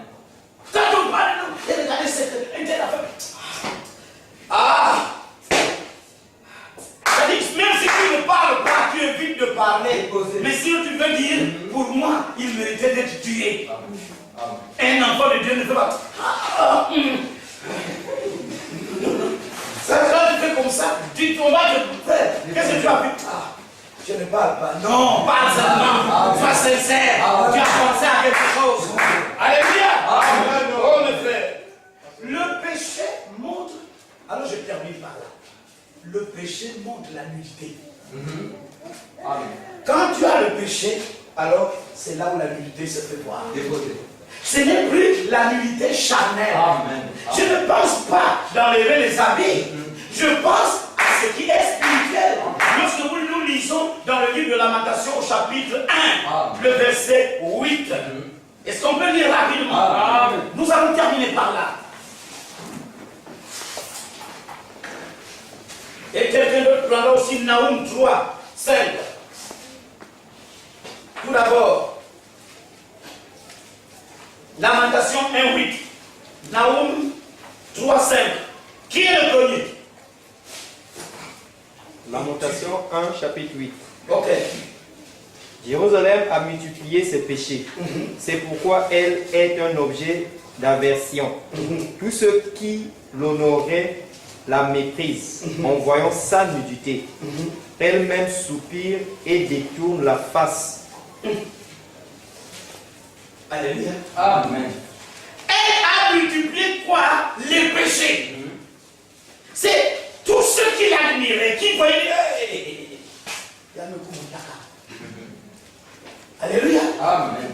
Quand on parle de nous, et regardez cette affaire. Ah! C'est-à-dire, même si tu ne parles pas, tu évites de parler. Mais si tu veux dire, pour moi, il méritait d'être tué. Un enfant de Dieu ne peut pas. Ça, quand tu fais comme ça, tu tombes à te faire. Qu'est-ce que tu as vu? Ah, je ne parle pas. Non, parle seulement. Sois sincère. Tu as pensé à quelque chose. Alléluia. Oh, mes frères. Le péché montre. Alors je termine par là. Le péché montre la nudité. Amen. Quand tu as le péché, alors c'est là où la nudité se fait voir. Déposé. Ce n'est plus la nudité charnelle. Amen. Je ne pense pas d'enlever les habits. Je pense à ce qui est spirituel. Lorsque nous lisons dans le livre de Lamentation au chapitre 1, le verset 8. Est-ce qu'on peut lire rapidement? Amen. Nous allons terminer par là. Et quelqu'un d'autre prendra aussi Naoum 3, 5. Tout d'abord, Lamentation 1, 8. Naoum 3, 5. Qui est le premier? Lamentation 1, chapitre 8. Ok. Jérusalem a multiplié ses péchés. C'est pourquoi elle est un objet d'aversion. Tous ceux qui l'honoraient la méprisent en voyant sa nudité. Elle-même soupire et détourne la face. Alléluia. Amen. Elle a multiplié quoi? Les péchés. C'est tous ceux qui l'admiraient, qui voyaient. Alléluia. Amen.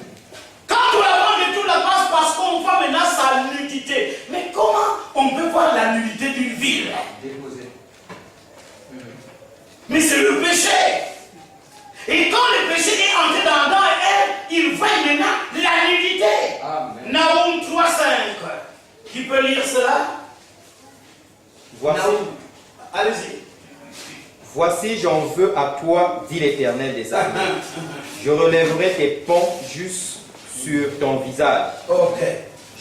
Quand on la voit de toute la face, parce qu'on voit maintenant sa nudité. Mais comment on peut voir la nudité d'une ville? Déposé. Mais c'est le péché. Et quand le péché est entré dans elle, il voit maintenant la nudité. Amen. Naoum 3, 5. Qui peut lire cela? Voici, Naoum. Allez-y. voici, j'en veux à toi, dit l'Éternel des armées. Je relèverai tes ponts justes sur ton visage. Ok.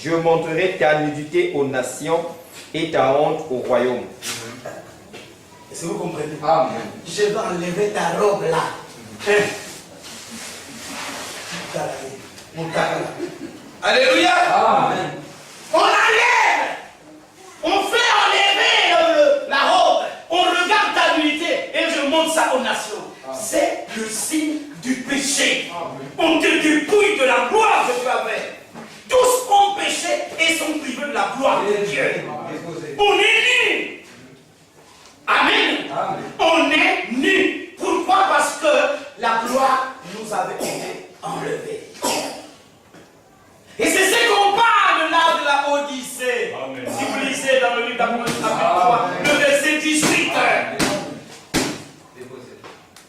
Je montrerai ta nudité aux nations et ta honte au royaume. Est-ce que vous comprenez? Amen. Je vais enlever ta robe là. Alléluia. Amen. On enlève. On fait enlever la robe. On regarde ta nudité et je montre ça aux nations. C'est le signe du péché. On te dépouille de la gloire que tu avais. Tous ont péché et sont privés de la gloire de Dieu. Déposé. On est nus. Amen. Amen. On est nus. Pourquoi? Parce que la gloire nous avait été enlevée. Et c'est ce qu'on parle là de la Odyssée. Amen. Si vous lisez dans le livre d'Apocalypse chapitre 3, le verset 18. Déposé.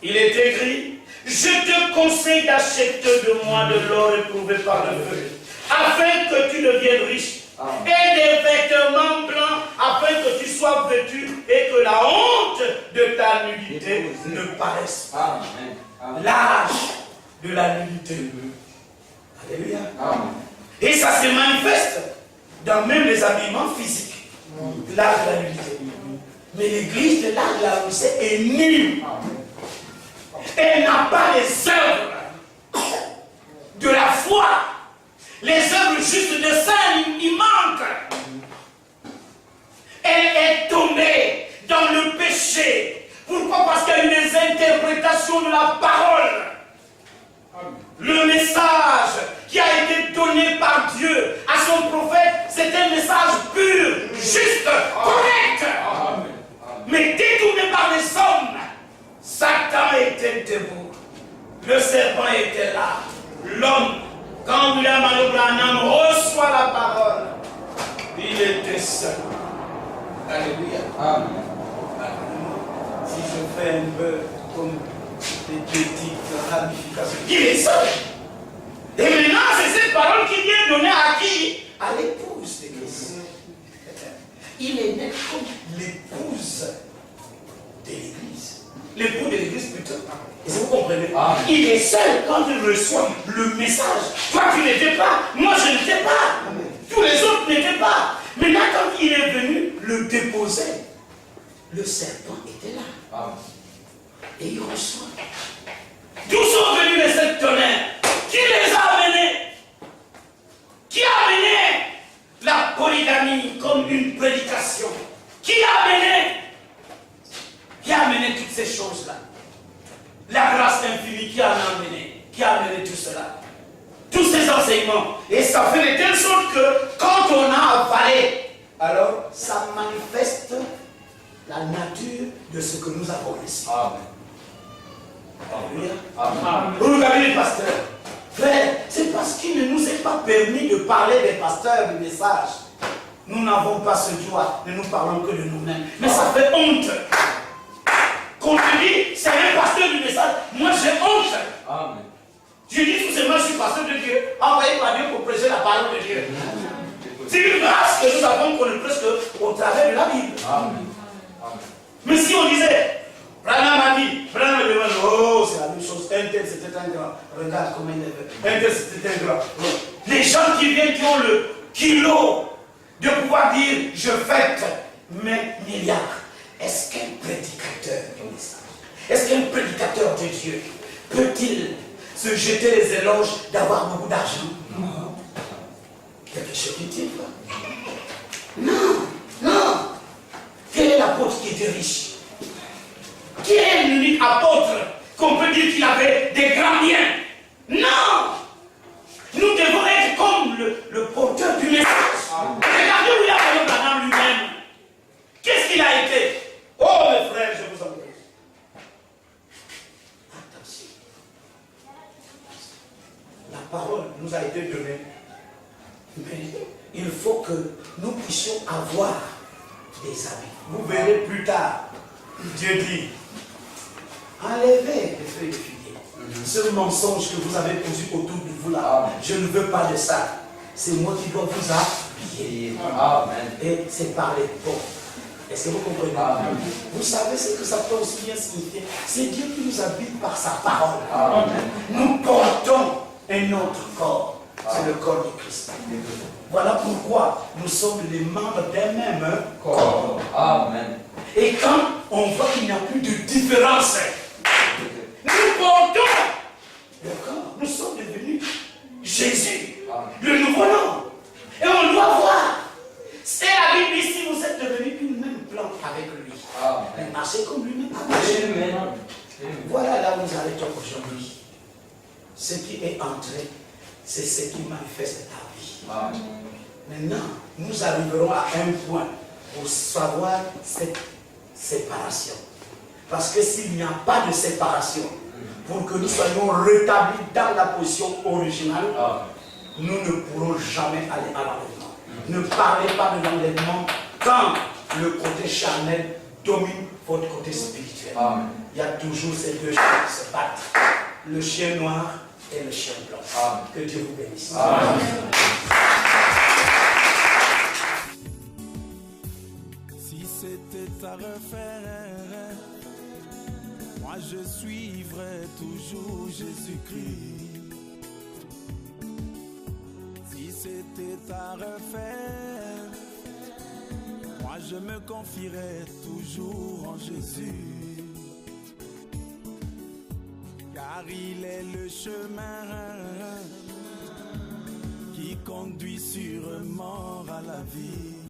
Il est écrit: je te conseille d'acheter de moi de l'or éprouvé par le feu, afin que tu deviennes riche, et des vêtements blancs, afin que tu sois vêtu et que la honte de ta nudité ne paraisse pas. Amen. Amen. L'âge de la nudité. Alléluia. Amen. Et ça se manifeste dans même les habillements physiques. L'art de la nudité. Mais l'église de l'art de la nudité est nulle. Elle n'a pas les œuvres de la foi. Les œuvres justes de saint, il manque. Elle est tombée dans le péché. Pourquoi? Parce qu'il y a eu des interprétations de la parole. Le message qui a été donné par Dieu à son prophète, c'est un message pur, juste, correct. Mais détourné par les hommes, Satan était debout. Le serpent était là. L'homme, quand William Branham reçoit la parole, il était seul. Alléluia. Amen. Si je fais un peu comme des petites ramifications, il est seul. Et maintenant, c'est cette parole qui vient donner à qui? À l'épouse de Christ. Il est né comme l'épouse de l'Église. L'époux de l'Église plutôt. Est-ce que vous comprenez? Il est seul quand il reçoit le message. Toi, tu n'étais pas. Moi, je n'étais pas. Tous les autres n'étaient pas. Maintenant, quand il est venu le déposer, le serpent était là. Et il reçoit. D'où sont venus les sept tonnerres? Qui les a amenés? Qui a amené la polygamie comme une prédication? Qui a amené toutes ces choses-là? La grâce infinie qui a amené? Qui a amené tout cela? Tous ces enseignements. Et ça fait de telle sorte que quand on a avalé, alors ça manifeste la nature de ce que nous avons reçu. Alléluia. Vous regardez les pasteurs. Frère, c'est parce qu'il ne nous est pas permis de parler des pasteurs du message. Nous n'avons pas ce droit, ne nous parlons que de nous-mêmes. Mais ça fait honte. Qu'on te dit, c'est un pasteur du message. Moi, j'ai honte. Amen. Je dis tout simplement, je suis pasteur de Dieu, envoyé par Dieu pour prêcher la parole de Dieu. C'est une grâce que nous avons qu'on ne prêche qu'au travers de la Bible. Amen. Mais si on disait, Branham a dit, Branham me demande, oh, c'est la même chose, un tel c'était un grand, regarde comment il est, un tel c'était un grand. Les gens qui viennent, qui ont le kilo de pouvoir dire, je fête mes milliards. Est-ce qu'un prédicateur du message, est-ce qu'un prédicateur de Dieu peut-il se jeter les éloges d'avoir beaucoup d'argent? Non. Quelque chose qui tire pas. Non, non. Quel est l'apôtre qui était riche? Qui est l'unique apôtre qu'on peut dire qu'il avait des grands biens? Non. Nous devons être comme le porteur du message. Regardez où il a Branham lui-même. Qu'est-ce qu'il a été? Oh mes frères, je vous en prie. Attention. La parole nous a été donnée. Mais il faut que nous puissions avoir des habits. Vous verrez plus tard. Dieu dit, enlevez les feuilles de figuier. Ce mensonge que vous avez posé autour de vous là, je ne veux pas de ça. C'est moi qui dois vous habiller. Amen. Et c'est par les bons. Est-ce que vous comprenez? Amen. Vous savez ce que ça peut aussi bien signifier? C'est Dieu qui nous habille par sa parole. Amen. Nous portons un autre corps. C'est le corps de Christ. Voilà pourquoi nous sommes les membres d'un même corps. Amen. Et quand on voit qu'il n'y a plus de différence, nous portons le corps. Nous sommes devenus Jésus, le nouveau nom. Et on doit voir. C'est la Bible ici, vous êtes devenus une même plante avec lui. Mais marchez comme lui-même. Voilà là où nous arrêtons aujourd'hui. Ce qui est entré, c'est ce qui manifeste ta vie. Maintenant, nous arriverons à un point pour savoir cette séparation. Parce que s'il n'y a pas de séparation, pour que nous soyons rétablis dans la position originale, nous ne pourrons jamais aller à l'enlèvement. Ne parlez pas de l'enlèvement quand le côté charnel domine votre côté spirituel. Il y a toujours ces deux chiens qui se battent. Le chien noir et le chien blanc. Que Dieu vous bénisse. Si c'était à refaire, moi je suivrais toujours Jésus-Christ. c'était à refaire, moi je me confierais toujours en Jésus, car il est le chemin qui conduit sûrement à la vie.